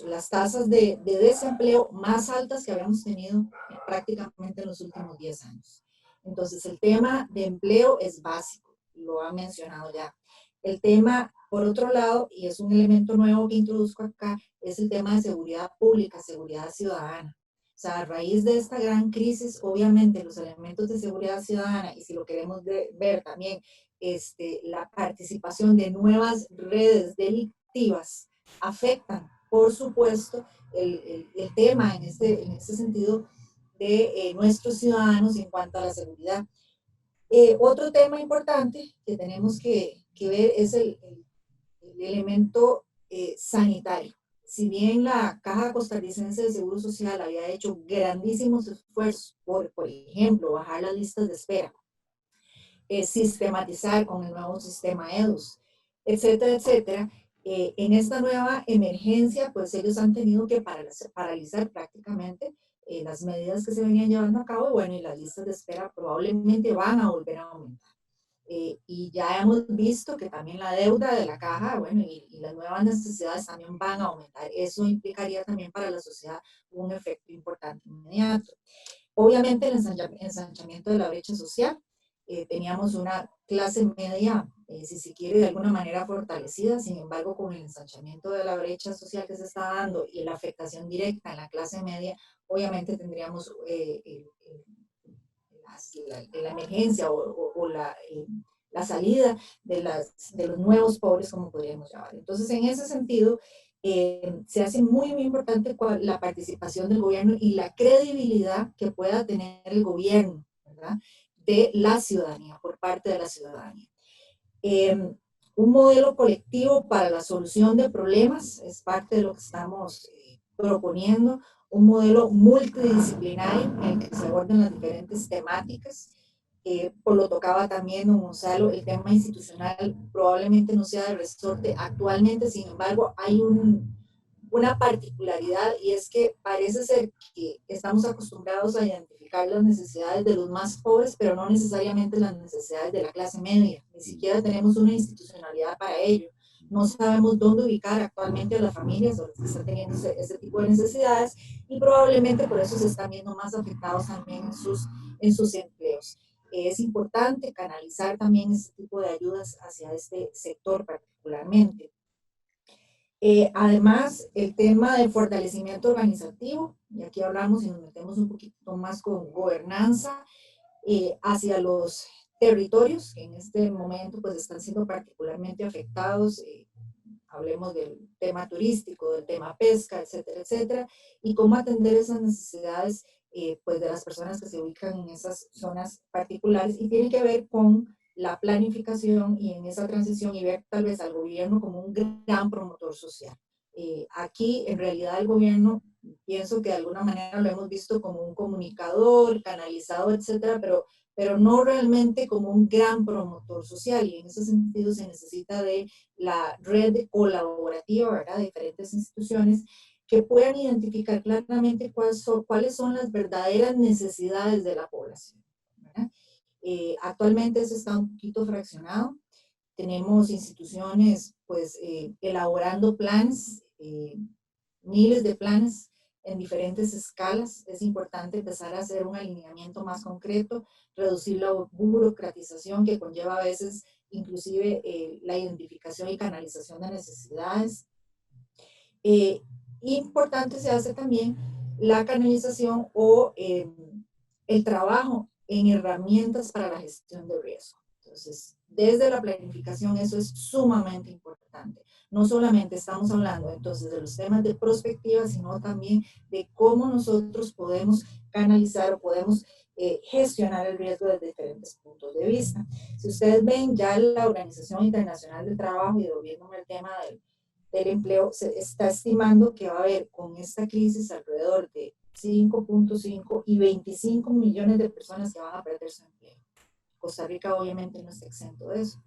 las tasas de desempleo más altas que habíamos tenido prácticamente en los últimos 10 años. Entonces, el tema de empleo es básico, lo han mencionado ya. El tema, por otro lado, y es un elemento nuevo que introduzco acá, es el tema de seguridad pública, seguridad ciudadana. O sea, a raíz de esta gran crisis, obviamente los elementos de seguridad ciudadana, y si lo queremos ver también, la participación de nuevas redes delictivas afectan, por supuesto, el tema en este sentido de nuestros ciudadanos en cuanto a la seguridad. Otro tema importante que tenemos que ver es el elemento sanitario. Si bien la Caja Costarricense de Seguro Social había hecho grandísimos esfuerzos por ejemplo, bajar las listas de espera, sistematizar con el nuevo sistema EDUS, etcétera, etcétera, en esta nueva emergencia, pues ellos han tenido que paralizar prácticamente las medidas que se venían llevando a cabo, y bueno, y las listas de espera probablemente van a volver a aumentar. Y ya hemos visto que también la deuda de la caja, bueno, y las nuevas necesidades también van a aumentar. Eso implicaría también para la sociedad un efecto importante inmediato. Obviamente el ensanchamiento de la brecha social. Teníamos una clase media, si se quiere, de alguna manera fortalecida. Sin embargo, con el ensanchamiento de la brecha social que se está dando y la afectación directa en la clase media, obviamente tendríamos la emergencia o la salida de los nuevos pobres, como podríamos llamar. Entonces, en ese sentido, se hace muy, muy importante la participación del gobierno y la credibilidad que pueda tener el gobierno, ¿verdad?, de la ciudadanía, por parte de la ciudadanía. Un modelo colectivo para la solución de problemas es parte de lo que estamos proponiendo, un modelo multidisciplinario en el que se aborden las diferentes temáticas. Por lo tocaba también don Gonzalo, el tema institucional probablemente no sea de resorte actualmente, sin embargo hay una particularidad, y es que parece ser que estamos acostumbrados a identificar las necesidades de los más pobres, pero no necesariamente las necesidades de la clase media. Ni siquiera tenemos una institucionalidad para ello. No sabemos dónde ubicar actualmente a las familias o los que están teniendo ese tipo de necesidades, y probablemente por eso se están viendo más afectados también en sus empleos. Es importante canalizar también este tipo de ayudas hacia este sector particularmente. Además, el tema del fortalecimiento organizativo, y aquí hablamos y nos metemos un poquito más con gobernanza hacia los territorios que en este momento pues están siendo particularmente afectados. Hablemos del tema turístico, del tema pesca, etcétera, etcétera, y cómo atender esas necesidades pues de las personas que se ubican en esas zonas particulares, y tiene que ver con la planificación y en esa transición, y ver tal vez al gobierno como un gran promotor social. Aquí en realidad el gobierno, pienso que de alguna manera lo hemos visto como un comunicador, canalizador, etcétera, pero no realmente como un gran promotor social, y en ese sentido se necesita de la red colaborativa, ¿verdad?, de diferentes instituciones que puedan identificar claramente cuáles son las verdaderas necesidades de la población, ¿verdad? Actualmente eso está un poquito fraccionado. Tenemos instituciones pues elaborando planes, miles de planes en diferentes escalas. Es importante empezar a hacer un alineamiento más concreto, reducir la burocratización que conlleva a veces inclusive la identificación y canalización de necesidades. Importante se hace también la canalización o el trabajo en herramientas para la gestión de riesgo. Entonces, desde la planificación eso es sumamente importante. No solamente estamos hablando entonces de los temas de prospectiva, sino también de cómo nosotros podemos canalizar o podemos gestionar el riesgo desde diferentes puntos de vista. Si ustedes ven, ya la Organización Internacional del Trabajo, y volviéndome al tema del empleo, se está estimando que va a haber con esta crisis alrededor de 5.5 y 25 millones de personas que van a perder su empleo. Costa Rica obviamente no está exento de eso.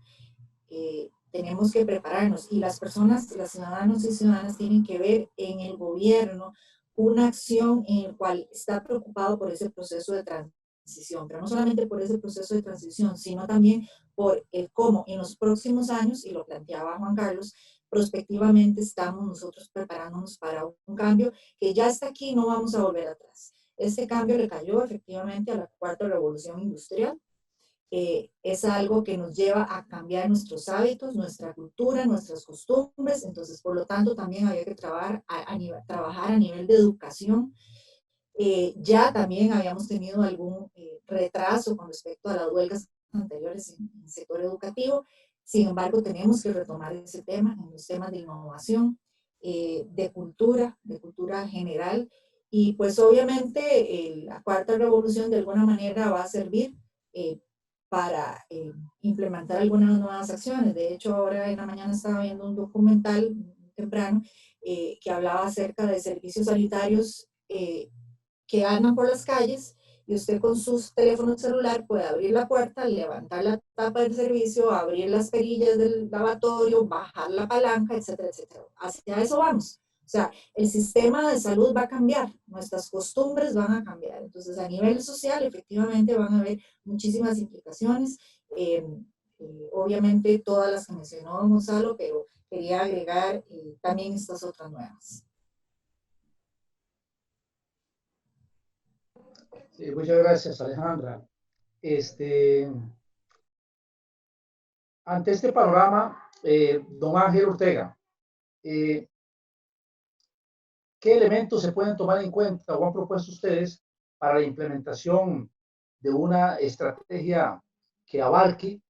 Tenemos que prepararnos, y las personas, los ciudadanos y ciudadanas tienen que ver en el gobierno una acción en el cual está preocupado por ese proceso de transición, pero no solamente por ese proceso de transición, sino también por el cómo en los próximos años, y lo planteaba Juan Carlos, prospectivamente estamos nosotros preparándonos para un cambio que ya está aquí, no vamos a volver atrás. Este cambio le cayó efectivamente a la cuarta revolución industrial. Es algo que nos lleva a cambiar nuestros hábitos, nuestra cultura, nuestras costumbres. Entonces, por lo tanto, también había que trabajar a nivel de educación. Ya también habíamos tenido algún retraso con respecto a las huelgas anteriores en el sector educativo. Sin embargo, tenemos que retomar ese tema en los temas de innovación, de cultura general. Y pues obviamente la cuarta revolución de alguna manera va a servir para implementar algunas nuevas acciones. De hecho, ahora en la mañana estaba viendo un documental temprano que hablaba acerca de servicios sanitarios que andan por las calles y usted con su teléfono celular puede abrir la puerta, levantar la tapa del servicio, abrir las perillas del lavatorio, bajar la palanca, etcétera, etcétera. Hacia eso vamos. O sea, el sistema de salud va a cambiar, nuestras costumbres van a cambiar. Entonces, a nivel social, efectivamente, van a haber muchísimas implicaciones. Obviamente, todas las que mencionó Gonzalo, pero quería agregar también estas otras nuevas. Sí, muchas gracias, Alejandra. Ante este panorama, don Ángel Ortega, ¿qué elementos se pueden tomar en cuenta o han propuesto ustedes para la implementación de una estrategia que abarque,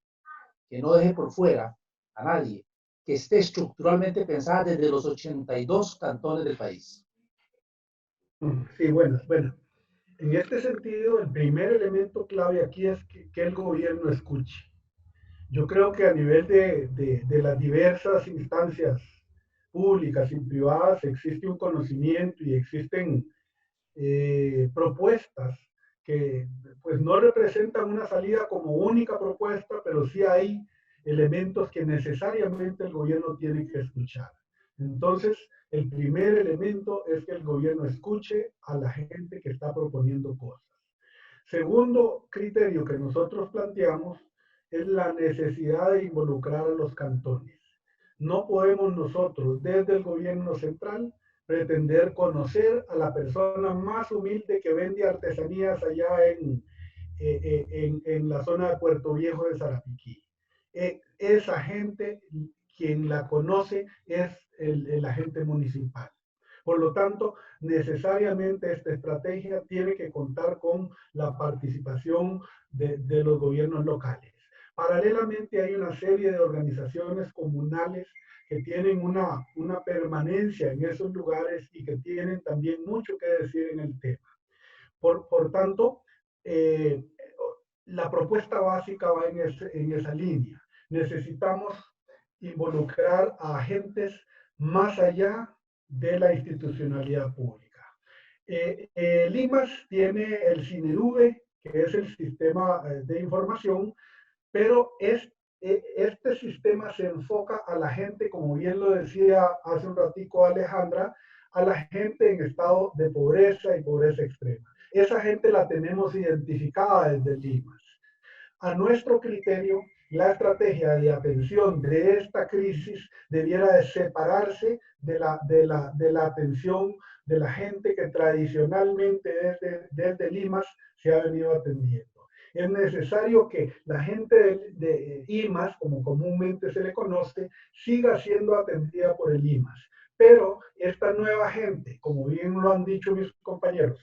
que no deje por fuera a nadie, que esté estructuralmente pensada desde los 82 cantones del país? Sí, bueno. En este sentido, el primer elemento clave aquí es que el gobierno escuche. Yo creo que a nivel de las diversas instancias públicas y privadas existe un conocimiento y existen propuestas que pues no representan una salida como única propuesta, pero sí hay elementos que necesariamente el gobierno tiene que escuchar. Entonces, el primer elemento es que el gobierno escuche a la gente que está proponiendo cosas. Segundo criterio que nosotros planteamos es la necesidad de involucrar a los cantones. No podemos nosotros, desde el gobierno central, pretender conocer a la persona más humilde que vende artesanías allá en la zona de Puerto Viejo de Sarapiquí. Esa gente, quien la conoce es el agente municipal. Por lo tanto, necesariamente esta estrategia tiene que contar con la participación de los gobiernos locales. Paralelamente hay una serie de organizaciones comunales que tienen una permanencia en esos lugares y que tienen también mucho que decir en el tema. Por tanto, la propuesta básica va en esa línea. Necesitamos involucrar a agentes más allá de la institucionalidad pública. Limas tiene el CINIRUVE, que es el sistema de información, pero este sistema se enfoca a la gente, como bien lo decía hace un ratico Alejandra, a la gente en estado de pobreza y pobreza extrema. Esa gente la tenemos identificada desde Limas. A nuestro criterio, la estrategia de atención de esta crisis debiera de separarse de la atención de la gente que tradicionalmente desde Limas se ha venido atendiendo. Es necesario que la gente de IMAS, como comúnmente se le conoce, siga siendo atendida por el IMAS. Pero esta nueva gente, como bien lo han dicho mis compañeros,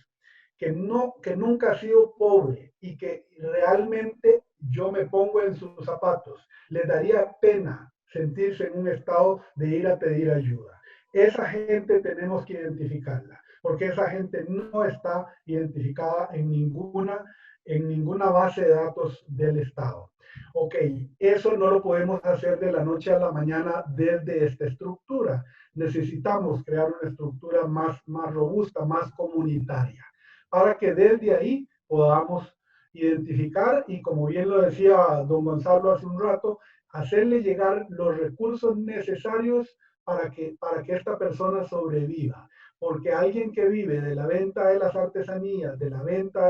que nunca ha sido pobre y que realmente yo me pongo en sus zapatos, les daría pena sentirse en un estado de ir a pedir ayuda. Esa gente tenemos que identificarla, porque esa gente no está identificada en ninguna base de datos del Estado. Ok, eso no lo podemos hacer de la noche a la mañana desde esta estructura. Necesitamos crear una estructura más robusta, más comunitaria, para que desde ahí podamos identificar y, como bien lo decía don Gonzalo hace un rato, hacerle llegar los recursos necesarios para que esta persona sobreviva. Porque alguien que vive de la venta de las artesanías, de la venta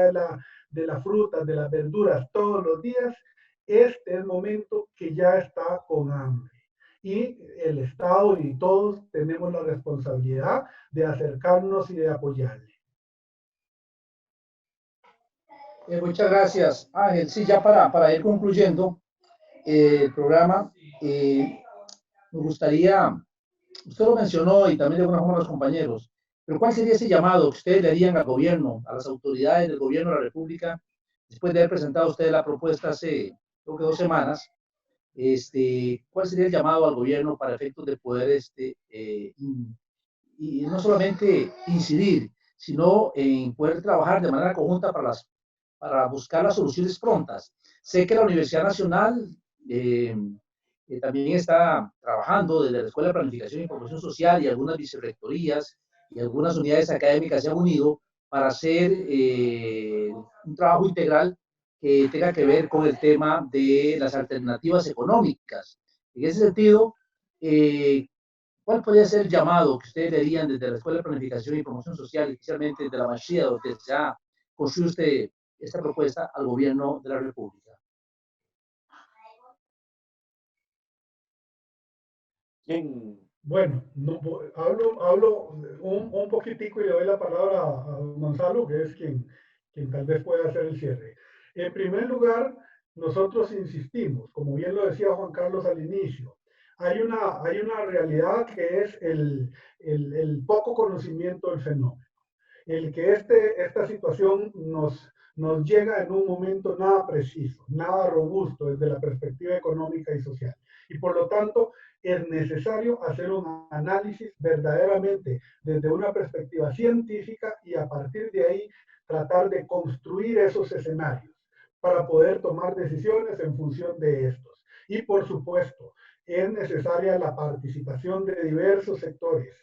de las frutas, de las verduras todos los días, este es el momento que ya está con hambre. y el Estado y todos tenemos la responsabilidad de acercarnos y de apoyarle. Muchas gracias, Ángel. Sí, ya para ir concluyendo el programa, me gustaría, usted lo mencionó y también de alguna forma los compañeros, pero ¿cuál sería ese llamado que ustedes le harían al gobierno, a las autoridades del gobierno de la República, después de haber presentado ustedes la propuesta hace, creo que 2 semanas? ¿Cuál sería el llamado al gobierno para efectos de poder, y no solamente incidir, sino en poder trabajar de manera conjunta para buscar las soluciones prontas? Sé que la Universidad Nacional también está trabajando desde la Escuela de Planificación y Promoción Social, y algunas vicerrectorías y algunas unidades académicas se han unido para hacer un trabajo integral que tenga que ver con el tema de las alternativas económicas. En ese sentido, ¿cuál podría ser el llamado que ustedes le harían desde la Escuela de Planificación y Promoción Social, especialmente desde la maestría donde se ha construido esta propuesta al gobierno de la República? ¿Quién? Bueno, no, hablo un poquitico y le doy la palabra a don Gonzalo, que es quien tal vez pueda hacer el cierre. En primer lugar, nosotros insistimos, como bien lo decía Juan Carlos al inicio, hay una realidad que es el poco conocimiento del fenómeno. El que esta situación nos llega en un momento nada preciso, nada robusto desde la perspectiva económica y social. Y por lo tanto, es necesario hacer un análisis verdaderamente desde una perspectiva científica y a partir de ahí tratar de construir esos escenarios para poder tomar decisiones en función de estos. Y por supuesto, es necesaria la participación de diversos sectores.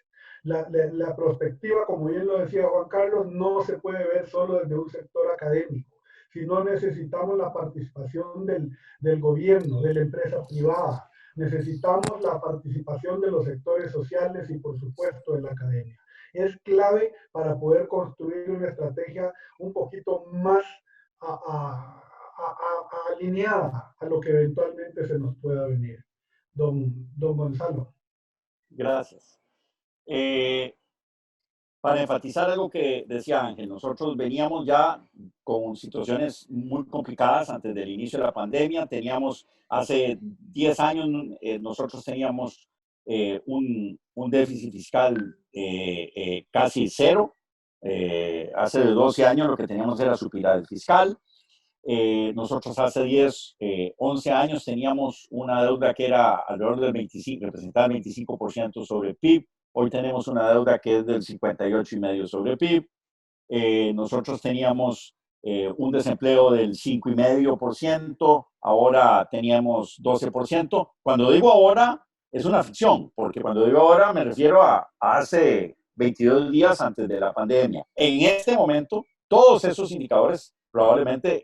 La perspectiva, como bien lo decía Juan Carlos, no se puede ver solo desde un sector académico, sino necesitamos la participación del gobierno, de la empresa privada, necesitamos la participación de los sectores sociales y por supuesto de la academia. Es clave para poder construir una estrategia un poquito más alineada a lo que eventualmente se nos pueda venir. Don Gonzalo. Gracias. Para enfatizar algo que decía Ángel, nosotros veníamos ya con situaciones muy complicadas antes del inicio de la pandemia. Teníamos hace 10 años, nosotros teníamos un déficit fiscal casi cero. Hace 12 años lo que teníamos era superávit fiscal. Nosotros hace 10, 11 años teníamos una deuda que era alrededor del 25, representaba el 25% sobre el PIB. Hoy tenemos una deuda que es del 58,5% sobre el PIB. Nosotros teníamos un desempleo del 5,5%, ahora teníamos 12%. Cuando digo ahora, es una ficción, porque cuando digo ahora me refiero a hace 22 días antes de la pandemia. En este momento, todos esos indicadores probablemente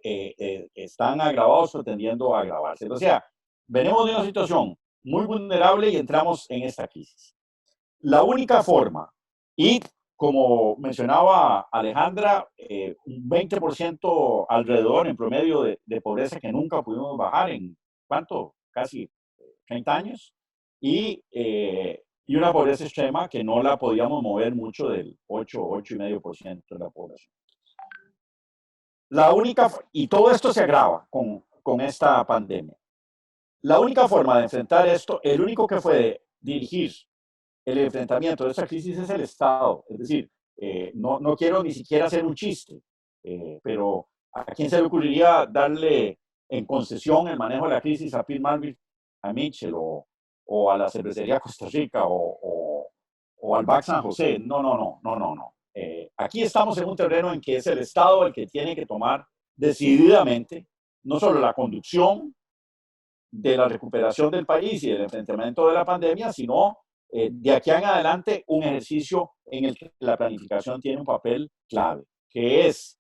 están agravados o tendiendo a agravarse. O sea, venimos de una situación muy vulnerable y entramos en esta crisis. La única forma, y como mencionaba Alejandra, un 20% alrededor en promedio de pobreza que nunca pudimos bajar en, ¿cuánto? Casi 30 años. Y una pobreza extrema que no la podíamos mover mucho del 8,5% de la población. La única, y todo esto se agrava con esta pandemia. La única forma de enfrentar esto, el único que puede dirigir el enfrentamiento de esta crisis es el Estado. Es decir, no quiero ni siquiera hacer un chiste, pero ¿a quién se le ocurriría darle en concesión el manejo de la crisis a Phil Marvin, a Mitchell o a la cervecería Costa Rica o al BAC San José? No. Aquí estamos en un terreno en que es el Estado el que tiene que tomar decididamente no solo la conducción de la recuperación del país y del enfrentamiento de la pandemia, sino de aquí en adelante un ejercicio en el que la planificación tiene un papel clave, que es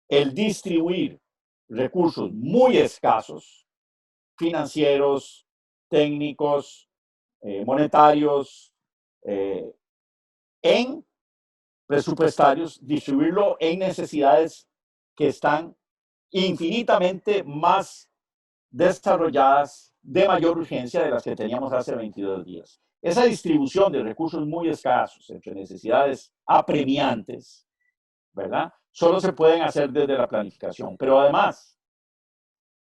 el distribuir recursos muy escasos, financieros, técnicos, monetarios, en presupuestarios, distribuirlo en necesidades que están infinitamente más desarrolladas de mayor urgencia de las que teníamos hace 22 días. Esa distribución de recursos muy escasos entre necesidades apremiantes, ¿verdad? Solo se pueden hacer desde la planificación. Pero además,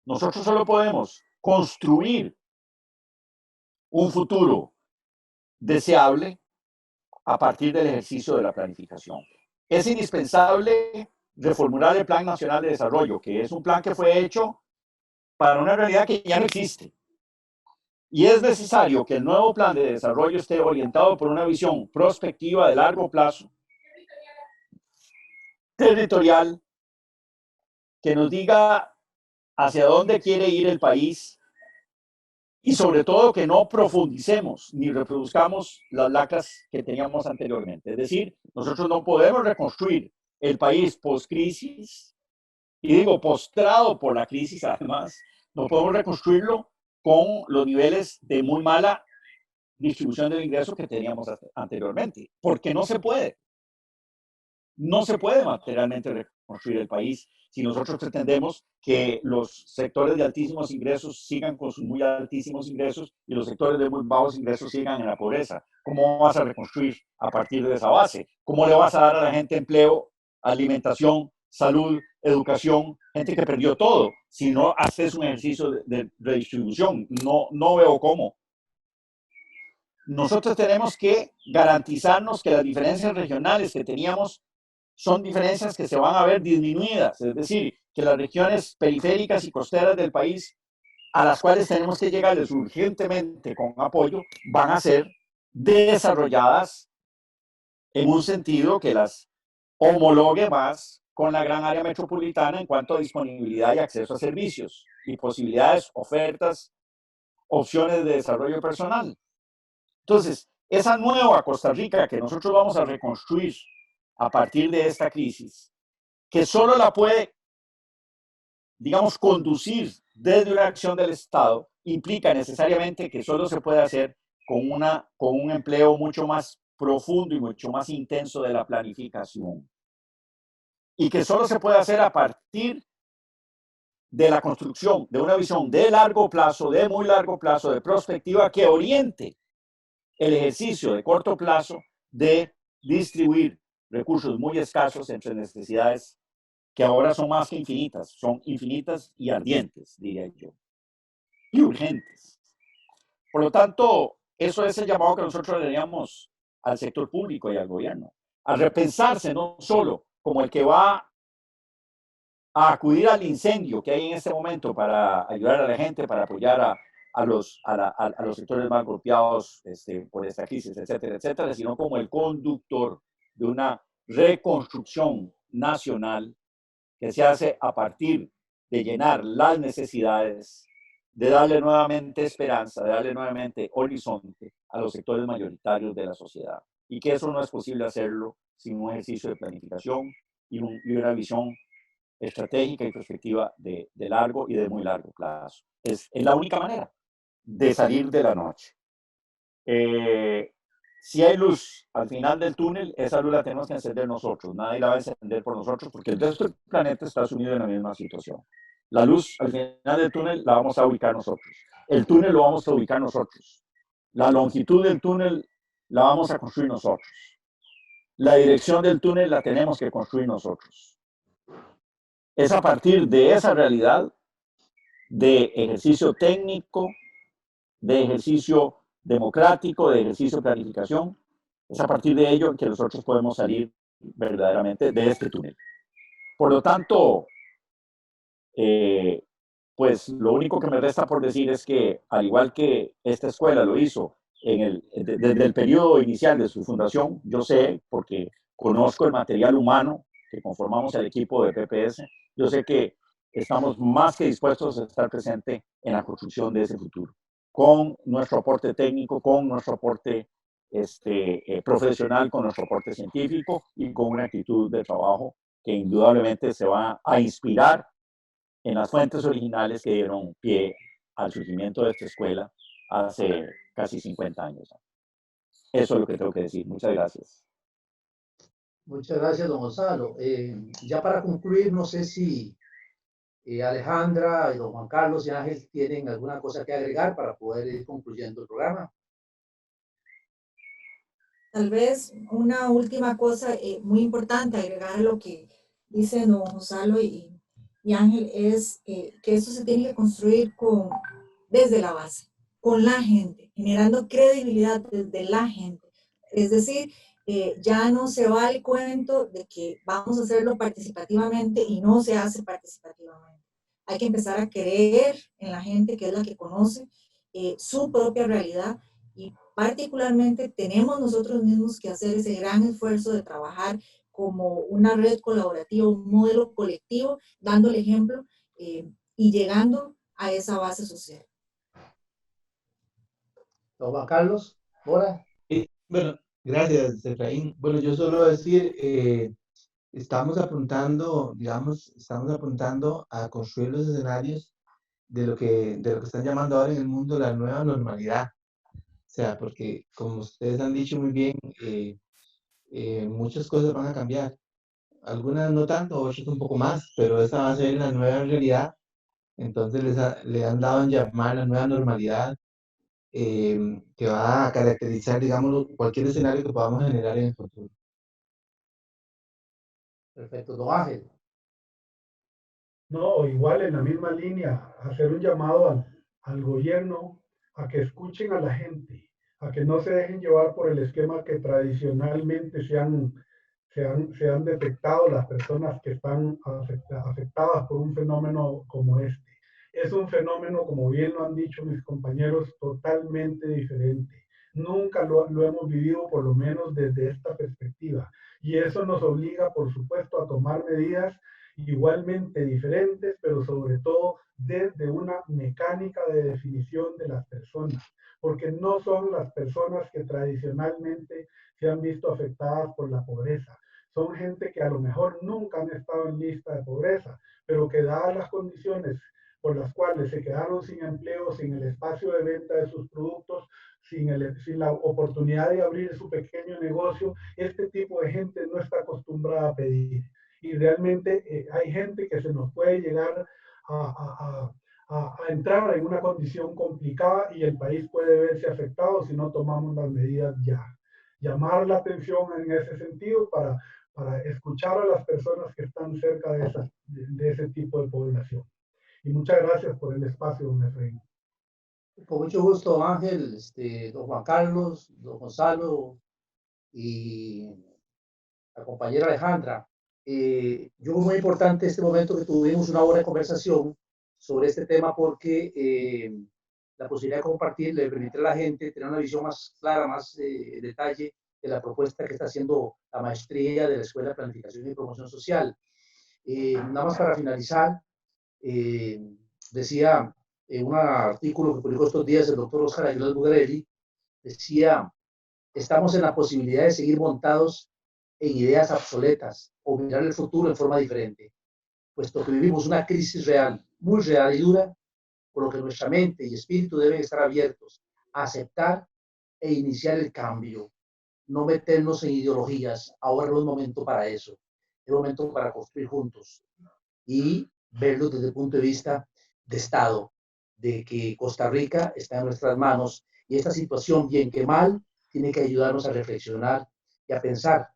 nosotros solo podemos construir un futuro deseable a partir del ejercicio de la planificación. Es indispensable reformular el Plan Nacional de Desarrollo, que es un plan que fue hecho para una realidad que ya no existe. Y es necesario que el nuevo plan de desarrollo esté orientado por una visión prospectiva de largo plazo, territorial, que nos diga hacia dónde quiere ir el país y sobre todo que no profundicemos ni reproduzcamos las lacras que teníamos anteriormente. Es decir, nosotros no podemos reconstruir el país post-crisis, y digo postrado por la crisis además, no podemos reconstruirlo con los niveles de muy mala distribución del ingreso que teníamos anteriormente, porque no se puede. No se puede materialmente reconstruir el país si nosotros pretendemos que los sectores de altísimos ingresos sigan con sus muy altísimos ingresos y los sectores de muy bajos ingresos sigan en la pobreza. ¿Cómo vas a reconstruir a partir de esa base? ¿Cómo le vas a dar a la gente empleo, alimentación, salud, educación, gente que perdió todo, si no haces un ejercicio de redistribución? No veo cómo. Nosotros tenemos que garantizarnos que las diferencias regionales que teníamos son diferencias que se van a ver disminuidas, es decir, que las regiones periféricas y costeras del país, a las cuales tenemos que llegarles urgentemente con apoyo, van a ser desarrolladas en un sentido que las homologue más con la gran área metropolitana en cuanto a disponibilidad y acceso a servicios y posibilidades, ofertas, opciones de desarrollo personal. Entonces, esa nueva Costa Rica que nosotros vamos a reconstruir a partir de esta crisis, que solo la puede, digamos, conducir desde una acción del Estado, implica necesariamente que solo se puede hacer con un empleo mucho más profundo y mucho más intenso de la planificación. Y que solo se puede hacer a partir de la construcción de una visión de largo plazo, de muy largo plazo, de prospectiva que oriente el ejercicio de corto plazo de distribuir recursos muy escasos entre necesidades que ahora son más que infinitas, son infinitas y ardientes, diría yo, y urgentes. Por lo tanto, eso es el llamado que nosotros le daríamos al sector público y al gobierno, a repensarse no solo como el que va a acudir al incendio que hay en este momento para ayudar a la gente, para apoyar a los sectores más golpeados por esta crisis, etcétera, etcétera, sino como el conductor de una reconstrucción nacional que se hace a partir de llenar las necesidades, de darle nuevamente esperanza, de darle nuevamente horizonte a los sectores mayoritarios de la sociedad. Y que eso no es posible hacerlo sin un ejercicio de planificación y una visión estratégica y perspectiva de largo y de muy largo plazo. Es la única manera de salir de la noche. Si hay luz al final del túnel, esa luz la tenemos que encender nosotros. Nadie la va a encender por nosotros porque el resto del planeta está sumido en la misma situación. La luz al final del túnel la vamos a ubicar nosotros. El túnel lo vamos a ubicar nosotros. La longitud del túnel la vamos a construir nosotros. La dirección del túnel la tenemos que construir nosotros. Es a partir de esa realidad de ejercicio técnico, de ejercicio democrático, de ejercicio de planificación, es a partir de ello que nosotros podemos salir verdaderamente de este túnel. Por lo tanto, pues lo único que me resta por decir es que, al igual que esta escuela lo hizo desde el periodo inicial de su fundación, yo sé, porque conozco el material humano que conformamos el equipo de PPS, yo sé que estamos más que dispuestos a estar presentes en la construcción de ese futuro, con nuestro aporte técnico, con nuestro aporte profesional, con nuestro aporte científico y con una actitud de trabajo que indudablemente se va a inspirar en las fuentes originales que dieron pie al surgimiento de esta escuela hace casi 50 años. Eso es lo que tengo que decir. Muchas gracias. Muchas gracias, don Gonzalo. Ya para concluir, no sé si Alejandra, don Juan Carlos y Ángel, ¿tienen alguna cosa que agregar para poder ir concluyendo el programa? Tal vez una última cosa muy importante, agregar a lo que dice don Gonzalo y Ángel, es que eso se tiene que construir desde la base, con la gente, generando credibilidad desde la gente. Es decir, ya no se va el cuento de que vamos a hacerlo participativamente y no se hace participativamente. Hay que empezar a creer en la gente, que es la que conoce su propia realidad, y particularmente tenemos nosotros mismos que hacer ese gran esfuerzo de trabajar como una red colaborativa, un modelo colectivo, dando el ejemplo y llegando a esa base social. Don Juan Carlos, ¿ahora? Bueno, gracias, Efraín. Bueno, yo solo decir, estamos apuntando a construir los escenarios de lo que están llamando ahora en el mundo la nueva normalidad. O sea, porque como ustedes han dicho muy bien, muchas cosas van a cambiar. Algunas no tanto, otras un poco más, pero esa va a ser la nueva realidad. Entonces le han dado en llamar la nueva normalidad, que va a caracterizar, digamos, cualquier escenario que podamos generar en el futuro. Perfecto, don Ángel. No, igual en la misma línea, hacer un llamado al gobierno a que escuchen a la gente, a que no se dejen llevar por el esquema que tradicionalmente se han detectado las personas que están afectadas por un fenómeno como este. Es un fenómeno, como bien lo han dicho mis compañeros, totalmente diferente. Nunca lo hemos vivido, por lo menos desde esta perspectiva. Y eso nos obliga, por supuesto, a tomar medidas igualmente diferentes, pero sobre todo desde una mecánica de definición de las personas, porque no son las personas que tradicionalmente se han visto afectadas por la pobreza. Son gente que a lo mejor nunca han estado en lista de pobreza, pero que dadas las condiciones por las cuales se quedaron sin empleo, sin el espacio de venta de sus productos, sin la oportunidad de abrir su pequeño negocio, este tipo de gente no está acostumbrada a pedir. Y realmente hay gente que se nos puede llegar a entrar en una condición complicada y el país puede verse afectado si no tomamos las medidas ya. Llamar la atención en ese sentido para escuchar a las personas que están cerca de ese tipo de población. Y muchas gracias por el espacio, don Efraín. Con mucho gusto, don Ángel, don Juan Carlos, don Gonzalo y la compañera Alejandra. Yo muy importante este momento que tuvimos una hora de conversación sobre este tema, porque la posibilidad de compartir le permite a la gente tener una visión más clara, más detalle de la propuesta que está haciendo la maestría de la Escuela de Planificación y Promoción Social. Nada más para finalizar, decía en un artículo que publicó estos días el doctor Oscar Aguilar Bugarelli, decía: estamos en la posibilidad de seguir montados en ideas obsoletas o mirar el futuro en forma diferente, puesto que vivimos una crisis real, muy real y dura, por lo que nuestra mente y espíritu deben estar abiertos a aceptar e iniciar el cambio, no meternos en ideologías. Ahora no es momento para eso, es momento para construir juntos y verlo desde el punto de vista de Estado, de que Costa Rica está en nuestras manos y esta situación, bien que mal, tiene que ayudarnos a reflexionar y a pensar.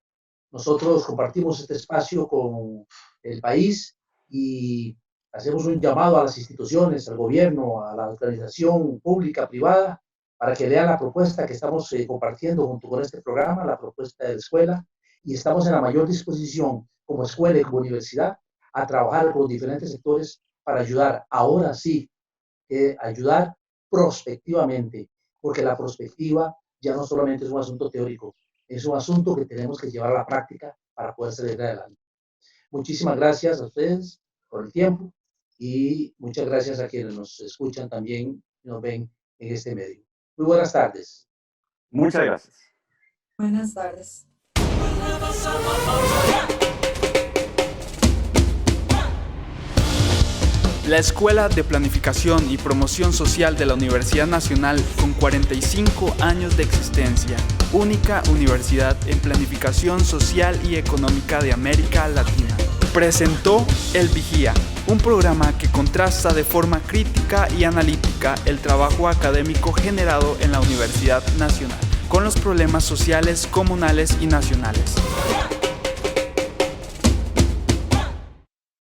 Nosotros compartimos este espacio con el país y hacemos un llamado a las instituciones, al gobierno, a la organización pública, privada, para que lean la propuesta que estamos compartiendo junto con este programa, la propuesta de la escuela, y estamos en la mayor disposición como escuela y como universidad a trabajar con diferentes sectores para ayudar, ahora sí, ayudar prospectivamente, porque la prospectiva ya no solamente es un asunto teórico, es un asunto que tenemos que llevar a la práctica para poder salir adelante. Muchísimas gracias a ustedes por el tiempo y muchas gracias a quienes nos escuchan también y nos ven en este medio. Muy buenas tardes. Muchas gracias. Buenas tardes. La Escuela de Planificación y Promoción Social de la Universidad Nacional, con 45 años de existencia, única universidad en planificación social y económica de América Latina, presentó El Vigía, un programa que contrasta de forma crítica y analítica el trabajo académico generado en la Universidad Nacional con los problemas sociales, comunales y nacionales.